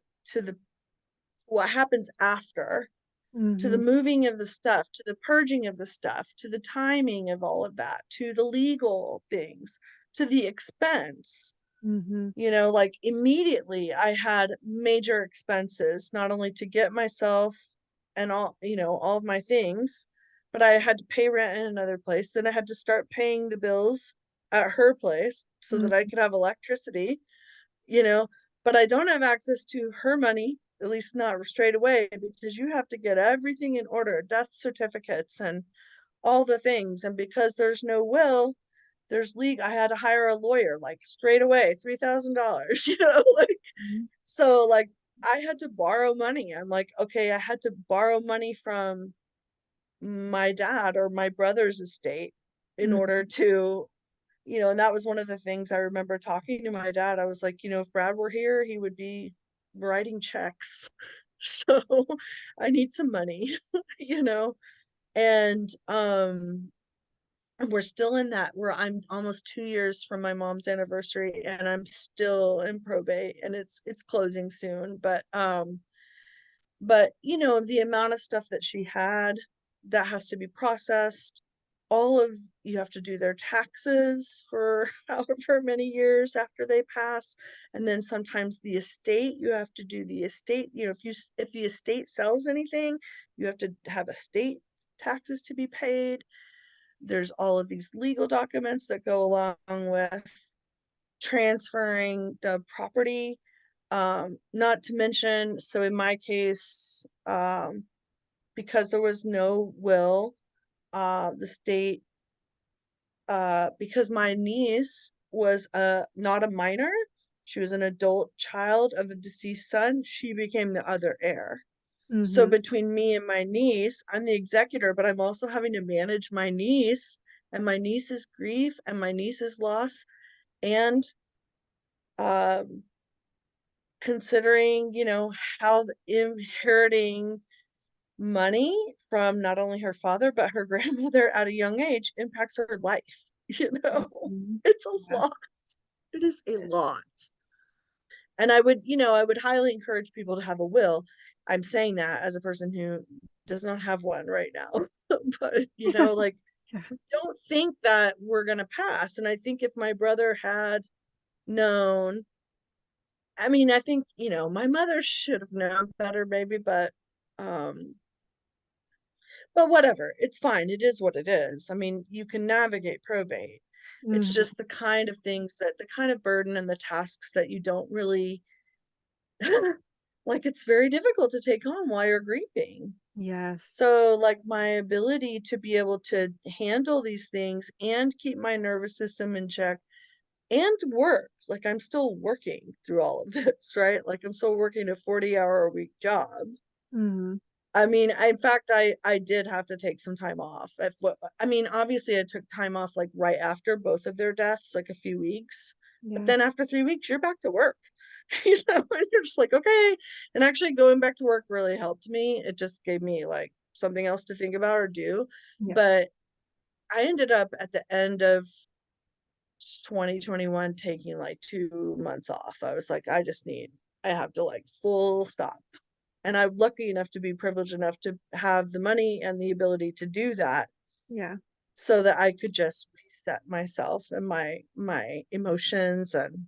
what happens after, to the Mm-hmm. moving of the stuff, to the purging of the stuff, to the timing of all of that, to the legal things, to the expense. Mm-hmm. Like immediately I had major expenses, not only to get myself and all of my things, but I had to pay rent in another place. Then I had to start paying the bills at her place so that I Mm-hmm. could have electricity, you know, but I don't have access to her money, at least not straight away, because you have to get everything in order, death certificates and all the things. And because there's no will, there's legal, I had to hire a lawyer like straight away, $3,000, like, so like I had to borrow money. I'm like, okay, I had to borrow money from my dad or my brother's estate in order to, and that was one of the things I remember talking to my dad. I was like, if Brad were here, he would be writing checks. So I need some money, you know, and we're still in that where I'm almost 2 years from my mom's anniversary and I'm still in probate and it's closing soon. But the amount of stuff that she had that has to be processed, all of you have to do their taxes for however many years after they pass. And then sometimes the estate, you have to do the estate, if the estate sells anything, you have to have estate taxes to be paid. There's all of these legal documents that go along with transferring the property. Not to mention, so in my case, because there was no will, the state, because my niece was not a minor, she was an adult child of a deceased son, she became the other heir. So Mm-hmm. between me and my niece, I'm the executor, but I'm also having to manage my niece and my niece's grief and my niece's loss, and um considering, how inheriting money from not only her father but her grandmother at a young age impacts her life. you know Mhm. it's a Yeah. lot. It is a lot. And I would highly encourage people to have a will. I'm saying that as a person who does not have one right now. But like, Yeah. don't think that we're going to pass. And I think if my brother had known, I mean, I think, my mother should have known better maybe, but whatever, it's fine. It is what it is. I mean, you can navigate probate. It's Mhm. just the kind of burden and the tasks that you don't really like, it's very difficult to take on while you're grieving. Yes. So, like, my ability to be able to handle these things and keep my nervous system in check and work, like, I'm still working through all of this, right? Like, I'm still working a 40-hour-a-week job. Mhm. I mean, in fact, I did have to take some time off. I mean, obviously, I took time off, like, right after both of their deaths, like, a few weeks, but Yeah. then after 3 weeks, you're back to work, and you're just like, "Okay," and actually going back to work really helped me. It just gave me, like, something else to think about or do, Yeah. but I ended up at the end of 2021 taking, like, 2 months off. I was like, I have to, like, full stop. And I'm lucky enough to be privileged enough to have the money and the ability to do that Yeah. so that I could just reset myself and my emotions, and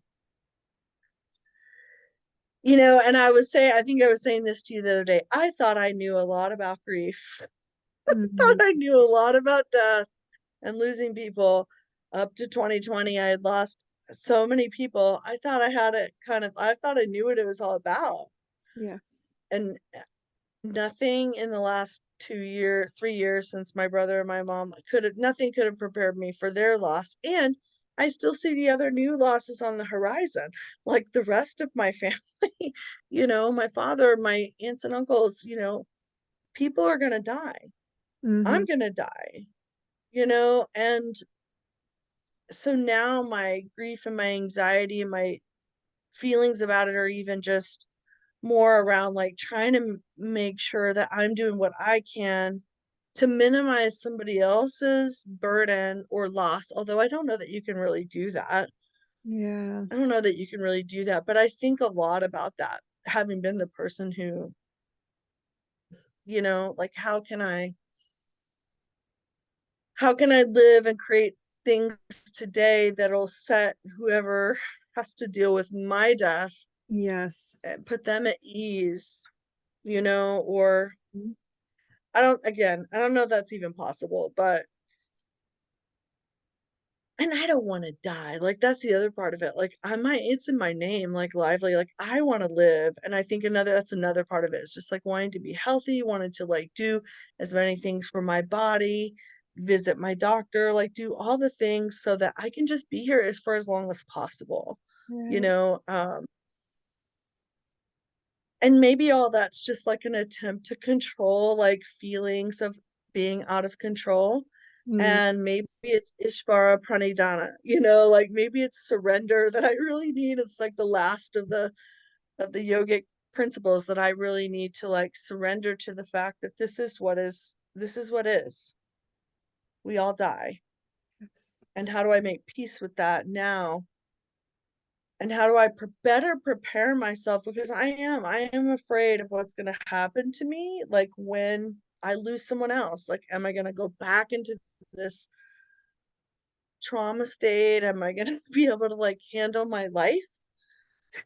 I think I was saying this to you the other day. I thought I knew a lot about grief. Thought Mhm. I knew a lot about death and losing people. Up to 2020, I had lost so many people. I thought I knew what it was all about. Yes. And nothing in the last 3 years since my brother and my mom nothing could have prepared me for their loss. And I still see the other new losses on the horizon, like the rest of my family, my father, my aunts and uncles, people are going to die. I'm Mhm. going to die, and so now my grief and my anxiety and my feelings about it are even just more around, like, trying to make sure that I'm doing what I can to minimize somebody else's burden or loss, although I don't know that you can really do that. Yeah. I don't know that you can really do that, but I think a lot about that, having been the person who, like, how can I live and create things today that'll set whoever has to deal with my death Yes. and put them at ease, or Mhm. I don't know if that's even possible, but and I don't wanna die, like, that's the other part of it, like, it's in my name, like, lively, like, I wanna live, and I think that's another part of it, it's just, like, wanting to be healthy, wanting to, like, do as many things for my body, visit my doctor, like, do all the things so that I can just be here for as long as possible, you Right. know, um, and maybe all that's just, like, an attempt to control, like, feelings of being out of control. Mm. And maybe it's Ishvara Pranidhana, like, maybe it's surrender that I really need. It's like the last of the yogic principles that I really need to, like, surrender to the fact that this is what is. We all die. Yes. And how do I make peace with that now? And how do I better prepare myself? Because I am afraid of what's going to happen to me, like, when I lose someone else. Like, am I going to go back into this trauma state? Am I gonna be able to, like, handle my life?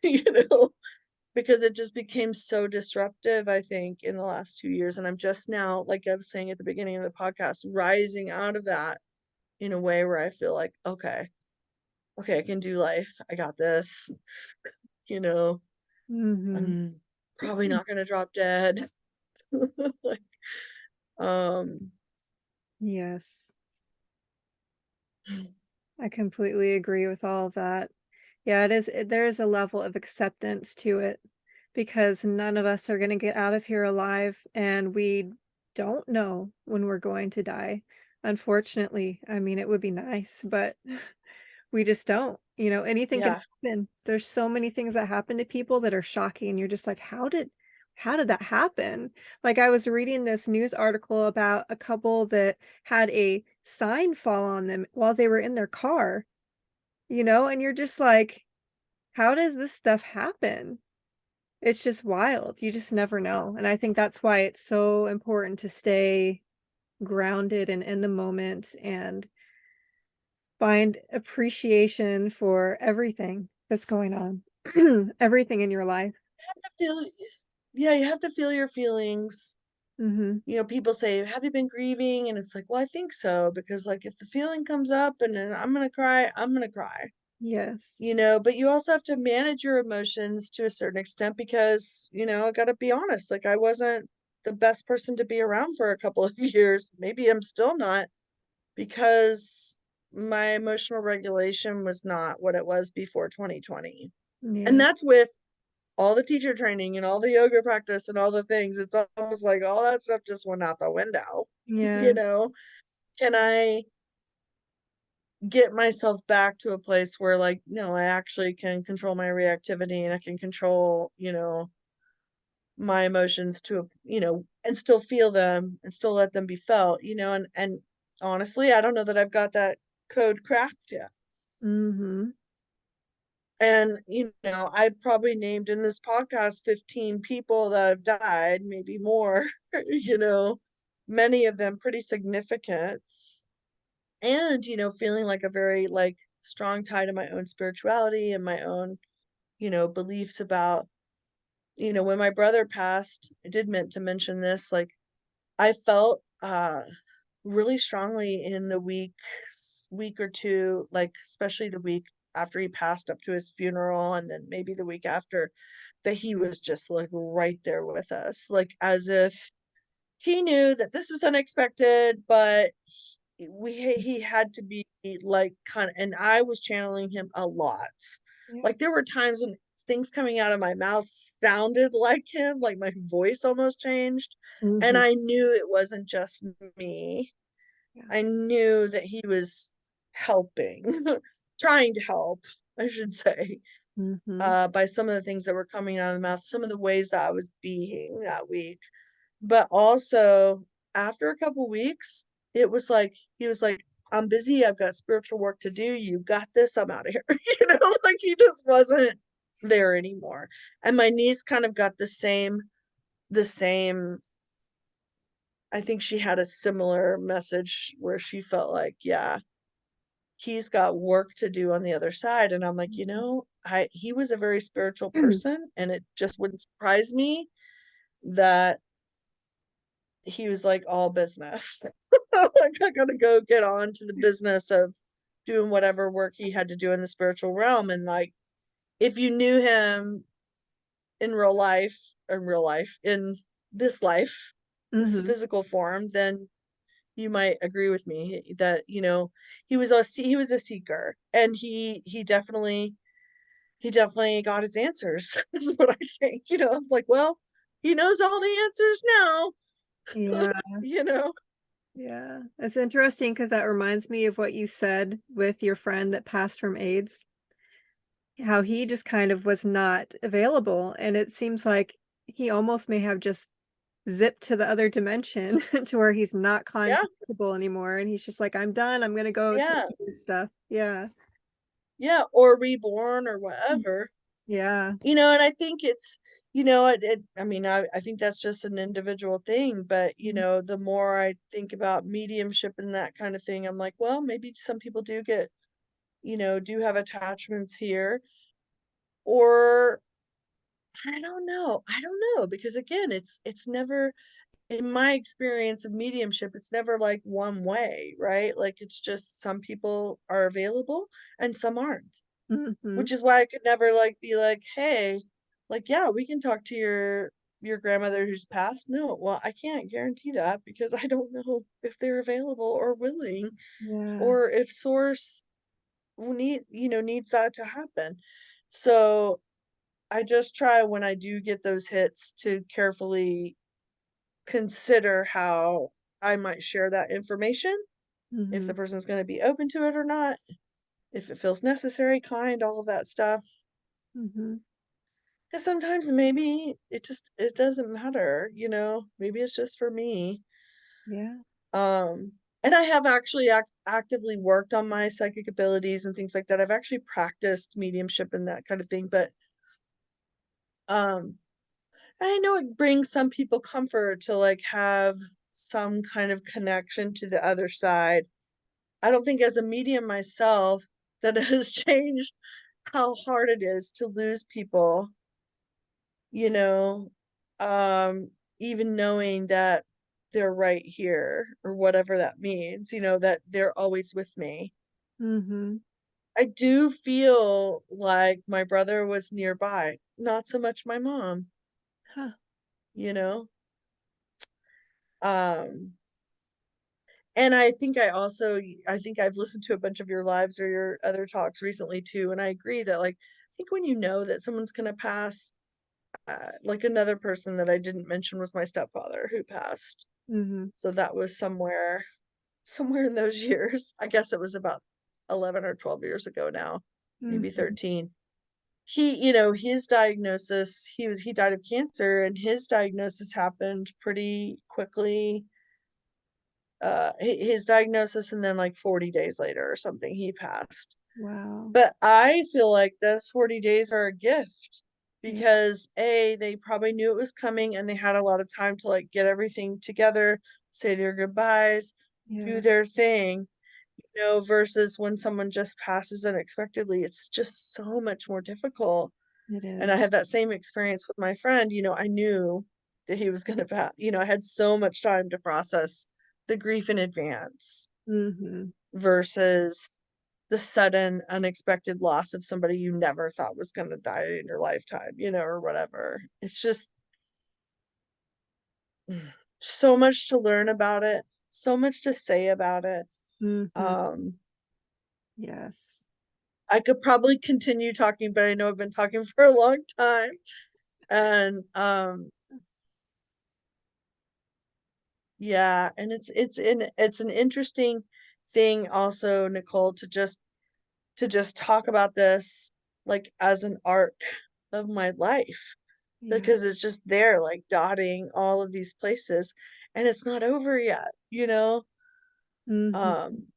You know? Because it just became so disruptive, I think, in the last 2 years, and I'm just now, like I was saying at the beginning of the podcast, rising out of that in a way where I feel like, "Okay, okay, I can do life. I got this." You know? Mhm. I'm probably not gonna drop dead. Like, Um, Yes. I completely agree with all of that. Yeah, there is a level of acceptance to it because none of us are going to get out of here alive and we don't know when we're going to die. Unfortunately, I mean, it would be nice, but we just don't. Anything can yeah, happen. There's so many things that happen to people that are shocking. You're just like, how did that happen? Like I was reading this news article about a couple that had a sign fall on them while they were in their car, and you're just like, how does this stuff happen? It's just wild. You just never know. And I think that's why it's so important to stay grounded and in the moment and find appreciation for everything that's going on, everything in your life. I feel, yeah, you have to feel your feelings. Mhm. People say, "Have you been grieving?" And it's like, well, I think so, because like if the feeling comes up and then I'm gonna cry, I'm gonna cry. Yes. But you also have to manage your emotions to a certain extent because, I gotta be honest, like I wasn't the best person to be around for a couple of years. Maybe I'm still not because my emotional regulation was not what it was before 2020. And Yeah. that's with all the teacher training and all the yoga practice and all the things. It's almost like all that stuff just went out the window. you Yeah. know, can I get myself back to a place where like, no, I actually can control my reactivity and I can control, my emotions and still feel them and still let them be felt, and honestly, I don't know that I've got that code cracked yet. Mhm. And, I've probably named in this podcast 15 people that have died, maybe more, many of them pretty significant. And, feeling like a very like strong tie to my own spirituality and my own, beliefs about, when my brother passed, I did meant to mention this, like I felt really strongly in the week or two, like especially the week after he passed up to his funeral and then maybe the week after, that he was just like right there with us, like as if he knew that this was unexpected, but he had to be like kind of, and I was channeling him a lot. Yeah. Like there were times when things coming out of my mouth sounded like him, like my voice almost changed. And Mhm. I knew it wasn't just me. Yeah. I knew that he was helping, trying to help, I should say, Mhm. by some of the things that were coming out of the mouth, some of the ways that I was being that week. But also, after a couple weeks, it was like he was like, "I'm busy. I've got spiritual work to do. You got this. I'm out of here." Like he just wasn't there anymore. And my niece kind of got the same. I think she had a similar message where she felt like, yeah, he's got work to do on the other side. And I'm like, he was a very spiritual person, and it just wouldn't surprise me that he was like all business. Like I gotta go get on to the business of doing whatever work he had to do in the spiritual realm. And like if you knew him in this life, this Mhm. physical form, then you might agree with me that he was a seeker, and he definitely got his answers. Is what I think. I'm like, well, he knows all the answers now. Yeah. you know Yeah. It's interesting because that reminds me of what you said with your friend that passed from AIDS, how he just kind of was not available, and it seems like he almost may have just zipped to the other dimension to where he's not Yeah, contactable anymore, and he's just like, "I'm done, I'm gonna go take yeah, care of stuff." Yeah. yeah, or reborn or whatever. Yeah. And I think it's, I mean, I think that's just an individual thing, but the more I think about mediumship and that kind of thing, I'm like, well, maybe some people do have attachments here, or I don't know, because again, it's never, in my experience of mediumship, it's never like one way, right? Like it's just some people are available and some aren't. Mhm. Which is why I could never like be like, "Hey, like, yeah, we can talk to your your grandmother who's passed? No. Well, I can't guarantee that because I don't know if they're available or willing Yeah. or if source needs that to happen. So I just try when I do get those hits to carefully consider how I might share that information, if the Mhm. person's going to be open to it or not, if it feels necessary, kind, all of that stuff. Mhm. Because sometimes maybe it doesn't matter, maybe it's just for me. Yeah. Um, and I have actually actively worked on my psychic abilities and things like that. I've actually practiced mediumship and that kind of thing, but um, I know it brings some people comfort to like have some kind of connection to the other side. I don't think as a medium myself that it has changed how hard it is to lose people, you know, um, even knowing that they're right here or whatever that means, that they're always with me. Mhm. I do feel like my brother was nearby, not so much my mom, Huh. you know? Um, and I think I've listened to a bunch of your lives or your other talks recently too, and I agree that like I think when you know that someone's gonna pass, like another person that I didn't mention was my stepfather who passed. Mhm. So that was somewhere in those years. I guess it was about 11 or 12 years ago now, maybe Mhm. 13. His diagnosis, he died of cancer and his diagnosis happened pretty quickly. His diagnosis and then like 40 days later or something he passed. Wow. But I feel like those 40 days are a gift Yeah. because they probably knew it was coming and they had a lot of time to like get everything together, say their goodbyes, do Yeah. their thing, versus when someone just passes unexpectedly, it's just so much more difficult. It And I is. had that same experience with my friend, I knew that he was going to pass, I had so much time to process the grief in advance Mhm. versus the sudden unexpected loss of somebody you never thought was gonna die in your lifetime, or whatever. It's just so much to learn about it, so much to say about it. Mhm. Um, Yes. I could probably continue talking, but I know I've been talking for a long time. And, yeah, and it's an interesting thing also, Nicole, to just talk about this, like, as an arc of my life. Yeah. Because it's just there, like, dotting all of these places, and it's not over yet, you know? Mhm. Um,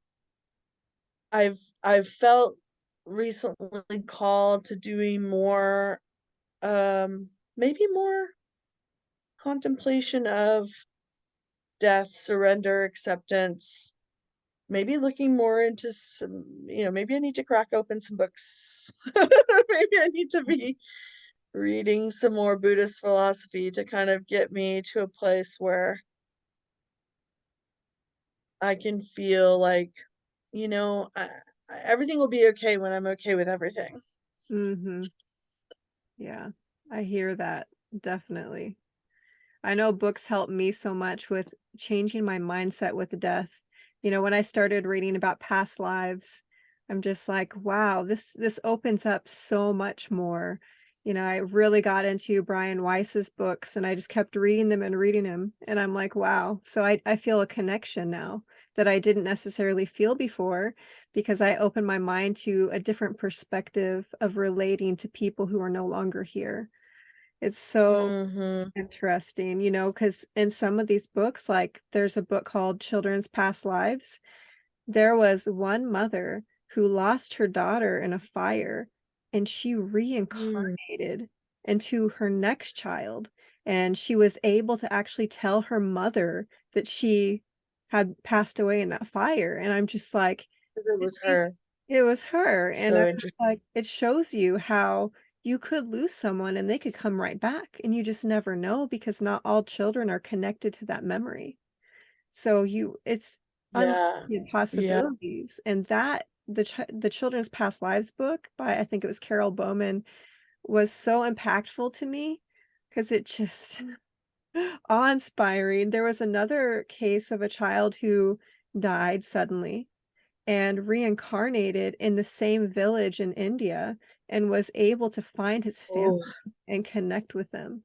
I've felt recently called to doing more, maybe more contemplation of death, surrender, acceptance, maybe looking more into maybe I need to crack open some books. Maybe I need to be reading some more Buddhist philosophy to kind of get me to a place where I can feel like, everything will be okay when I'm okay with everything. Mhm. Yeah. I hear that, definitely. I know books help me so much with changing my mindset with death. When I started reading about past lives, I'm just like, wow, this opens up so much more. I really got into Brian Weiss's books and I just kept reading them and reading them. And I'm like, wow. So I feel a connection now that I didn't necessarily feel before because I opened my mind to a different perspective of relating to people who are no longer here. It's so Mhm. interesting, because in some of these books, like, there's a book called Children's Past Lives. There was one mother who lost her daughter in a fire, and she Mm. reincarnated into her next child, and she was able to actually tell her mother that she had passed away in that fire, and I'm just like, It "It was is her. it was her," and So I'm just interesting. like, it shows you how you could lose someone and they could come right back, and you just never know because not all children are connected to that memory. So it's Yeah. unlimited Yeah. possibilities, and that the Children's Past Lives book by I think it was Carol Bowman was so impactful to me because it just awe-inspiring. There was another case of a child who died suddenly and reincarnated in the same village in India and was able to find his family Oh, and connect with them.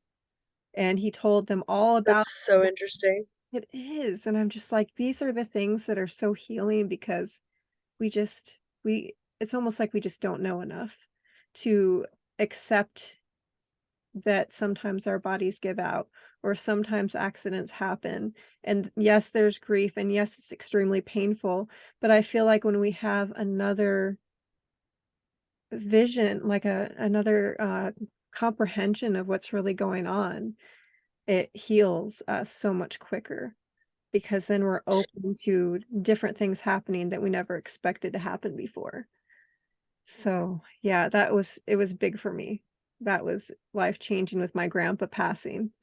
And he told them all about that's so interesting. it is, and I'm just like, these are the things that are so healing because we it's almost like we just don't know enough to accept that sometimes our bodies give out or sometimes accidents happen. And yes, there's grief and yes, it's extremely painful, but I feel like when we have another vision, like another comprehension of what's really going on, it heals us so much quicker because then we're open to different things happening that we never expected to happen before. So, yeah, it was big for me. That was life-changing with my grandpa passing.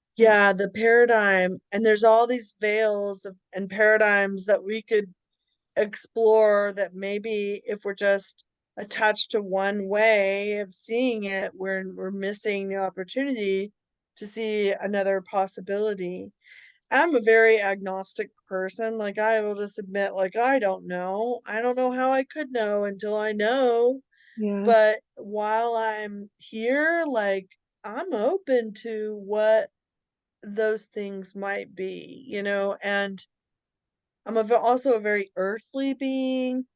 So, Yeah, the paradigm, and there's all these veils of, and paradigms that we could explore that maybe if we're just attached to one way of seeing it, we're missing the opportunity to see another possibility. I'm a very agnostic person. Like I will just admit, like I don't know. I don't know how I could know until I know. yeah, But while I'm here, like I'm open to what those things might be, and also a very earthly being.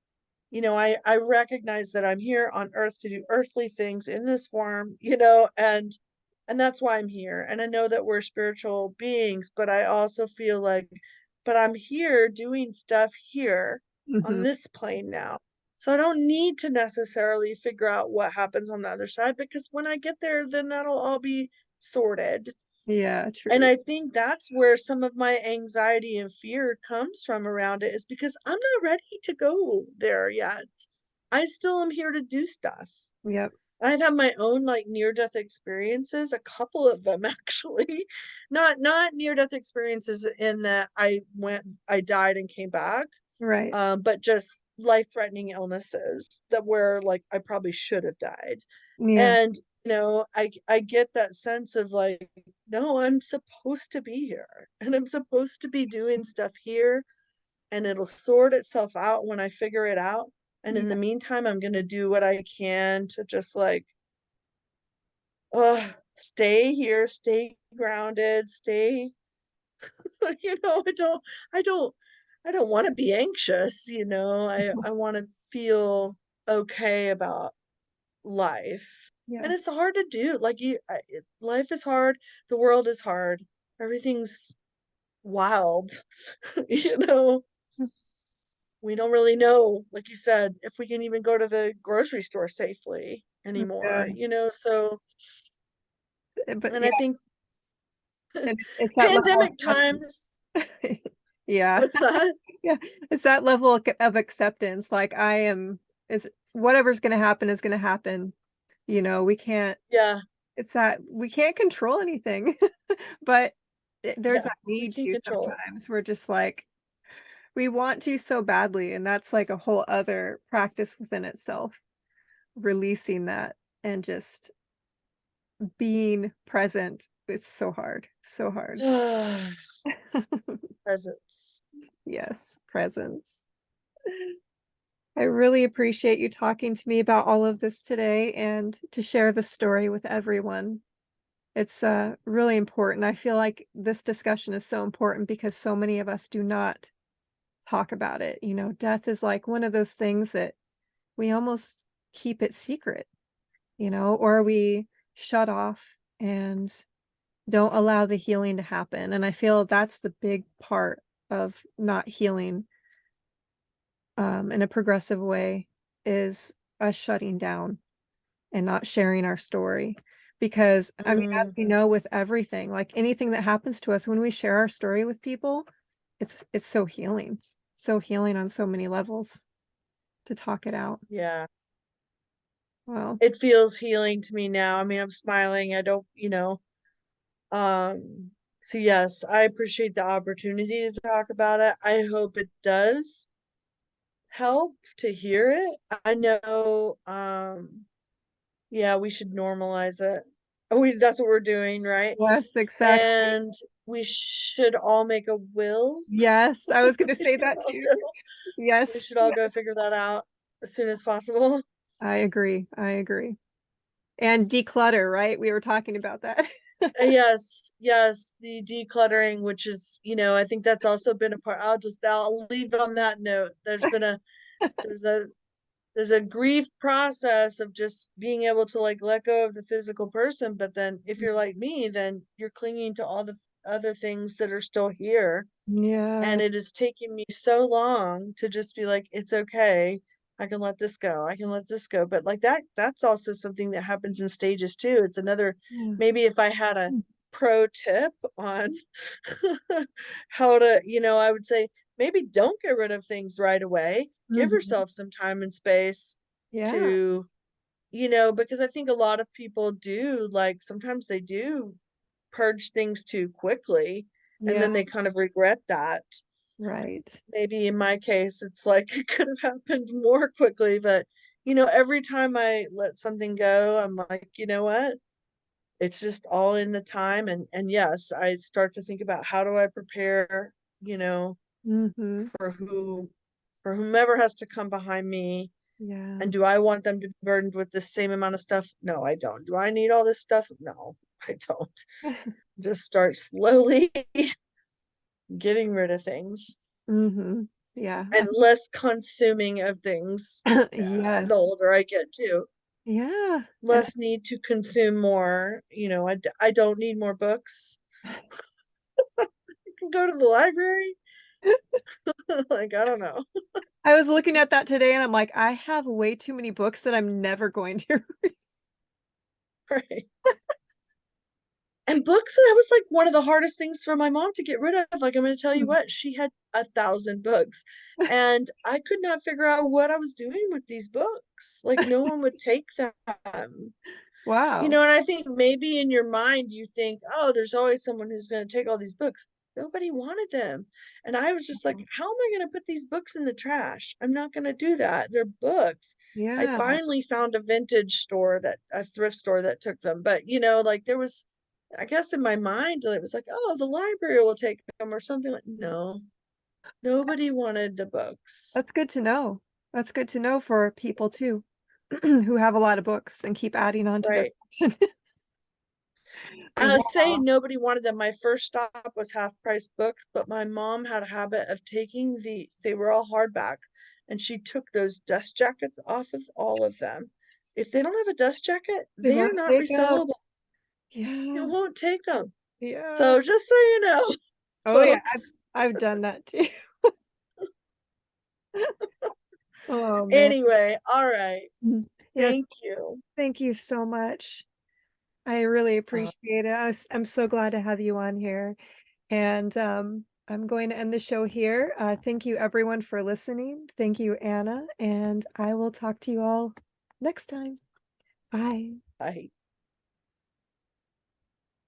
I recognize that I'm here on earth to do earthly things in this form, and that's why I'm here. And I know that we're spiritual beings, but I also feel like, but I'm here doing stuff here on mhm, this plane now. So I don't need to necessarily figure out what happens on the other side because when I get there, then that'll all be sorted. yeah, And true. I think that's where some of my anxiety and fear comes from around it is because I'm not ready to go there yet. I still am here to do stuff. Yep, I've had my own like near death experiences, a couple of them actually. Not near death experiences in that I died and came back, right. but just life threatening illnesses that where like I probably should have died. Yeah, And I get that sense of like, no, I'm supposed to be here and I'm supposed to be doing stuff here and it'll sort itself out when I figure it out. And in the yeah, meantime, I'm gonna do what I can to just like stay here, stay grounded, stay I I don't I don't want to be anxious, I want to feel okay about life. And yes, it's hard to do. Like life is hard, the world is hard. Everything's wild. You know, we don't really know, like you said, if we can even go to the grocery store safely yeah, anymore, so but and yeah, I think and it's that level of pandemic acceptance. times, Yeah. what's that? Yeah, it's that level of acceptance, like, I am is whatever's gonna happen is gonna happen, we can't Yeah, it's that we can't control anything, but there's yeah, that we need can to control it. sometimes, we're just like we want to so badly, and that's, like, a whole other practice within itself, releasing that and just being present. It's so hard, so hard. Presents. Yes, presence. I really appreciate you talking to me about all of this today and to share the story with everyone. It's really important. I feel like this discussion is so important because so many of us do not talk about it. Death is like one of those things that we almost keep it secret, or we shut off and don't allow the healing to happen. And I feel that's the big part of not healing in a progressive way is us shutting down and not sharing our story. Because, I mean, as Mm, we know with everything, like anything that happens to us, when we share our story with people, it's so healing on so many levels to talk it out. yeah. Well, It feels healing to me now. I mean, I'm smiling. I don't, so yes, I appreciate the opportunity to talk about it. I hope it does help to hear it. I know, Yeah, we should normalize it. That's what we're doing, right? Yes, exactly. And we should all make a will. Yes, I was gonna We say should that all too. go, we Yes, should all go yes. figure that out as soon as possible. I agree. I agree. And declutter, right? We were talking about that. Yes, yes, the decluttering, which is, I think that's also been a part. I'll leave it on that note. There's a there's a grief process of just being able to like let go of the physical person, but then if you're like me, then you're clinging to all the other things that are still here. Yeah. And it is taking me so long to just be like, it's okay. I can let this go. I can let this go. But like that's also something that happens in stages too. It's another, Yeah. maybe if I had a Mm. pro tip on how to, I would say maybe don't get rid of things right away. Give Mhm. yourself some time and space Yeah. to, because I think a lot of people do, like sometimes they do purge things too quickly and Yeah. then they kind of regret that. Right. Maybe in my case, it's like it could have happened more quickly, but every time I let something go, I'm like, you know what? It's just all in the time. And yes, I start to think about how do I prepare, you know, Mhm. for for whomever has to come behind me. Yeah. And do I want them to be burdened with the same amount of stuff? No, I don't. Do I need all this stuff? No, I don't. Just start slowly getting rid of things Mhm. Yeah. and less consuming of things. Yes. The older I get too, Yeah. And less need to consume more. I don't need more books. I can go to the library. Like, I don't know. I was looking at that today and I'm like, I have way too many books that I'm never going to read. Right. And books, that was like one of the hardest things for my mom to get rid of. Like, I'm going to tell you what, she had 1,000 books, and I could not figure out what I was doing with these books. Like, no one would take them. Wow. And I think maybe in your mind you think, oh, there's always someone who's going to take all these books. Nobody wanted them. And I was just like, how am I going to put these books in the trash? I'm not going to do that. They're books. I Yeah. finally found a thrift store that took them. But, like there was, I guess in my mind, it was like, oh, the library will take them or something like, no, nobody wanted the books. That's good to know. That's good to know for people too, who have a lot of books and keep adding on to their Right. collection. I was saying Wow. nobody wanted them. My first stop was half price books, but my mom had a habit of taking they were all hardback, and she took those dust jackets off of all of them. If they don't have a dust jacket, They they're won't not take up. resellable. It Yeah. won't take them. Yeah. So just so you know, Oh yeah, folks. I've done that too. Oh man. Anyway, all right. Mhm. Yes, Thank you. thank you so much. I really Uh, appreciate it. I'm so glad to have you on here. And I'm going to end the show here. Thank you everyone for listening. Thank you, Anna, and I will talk to you all next time. Bye. I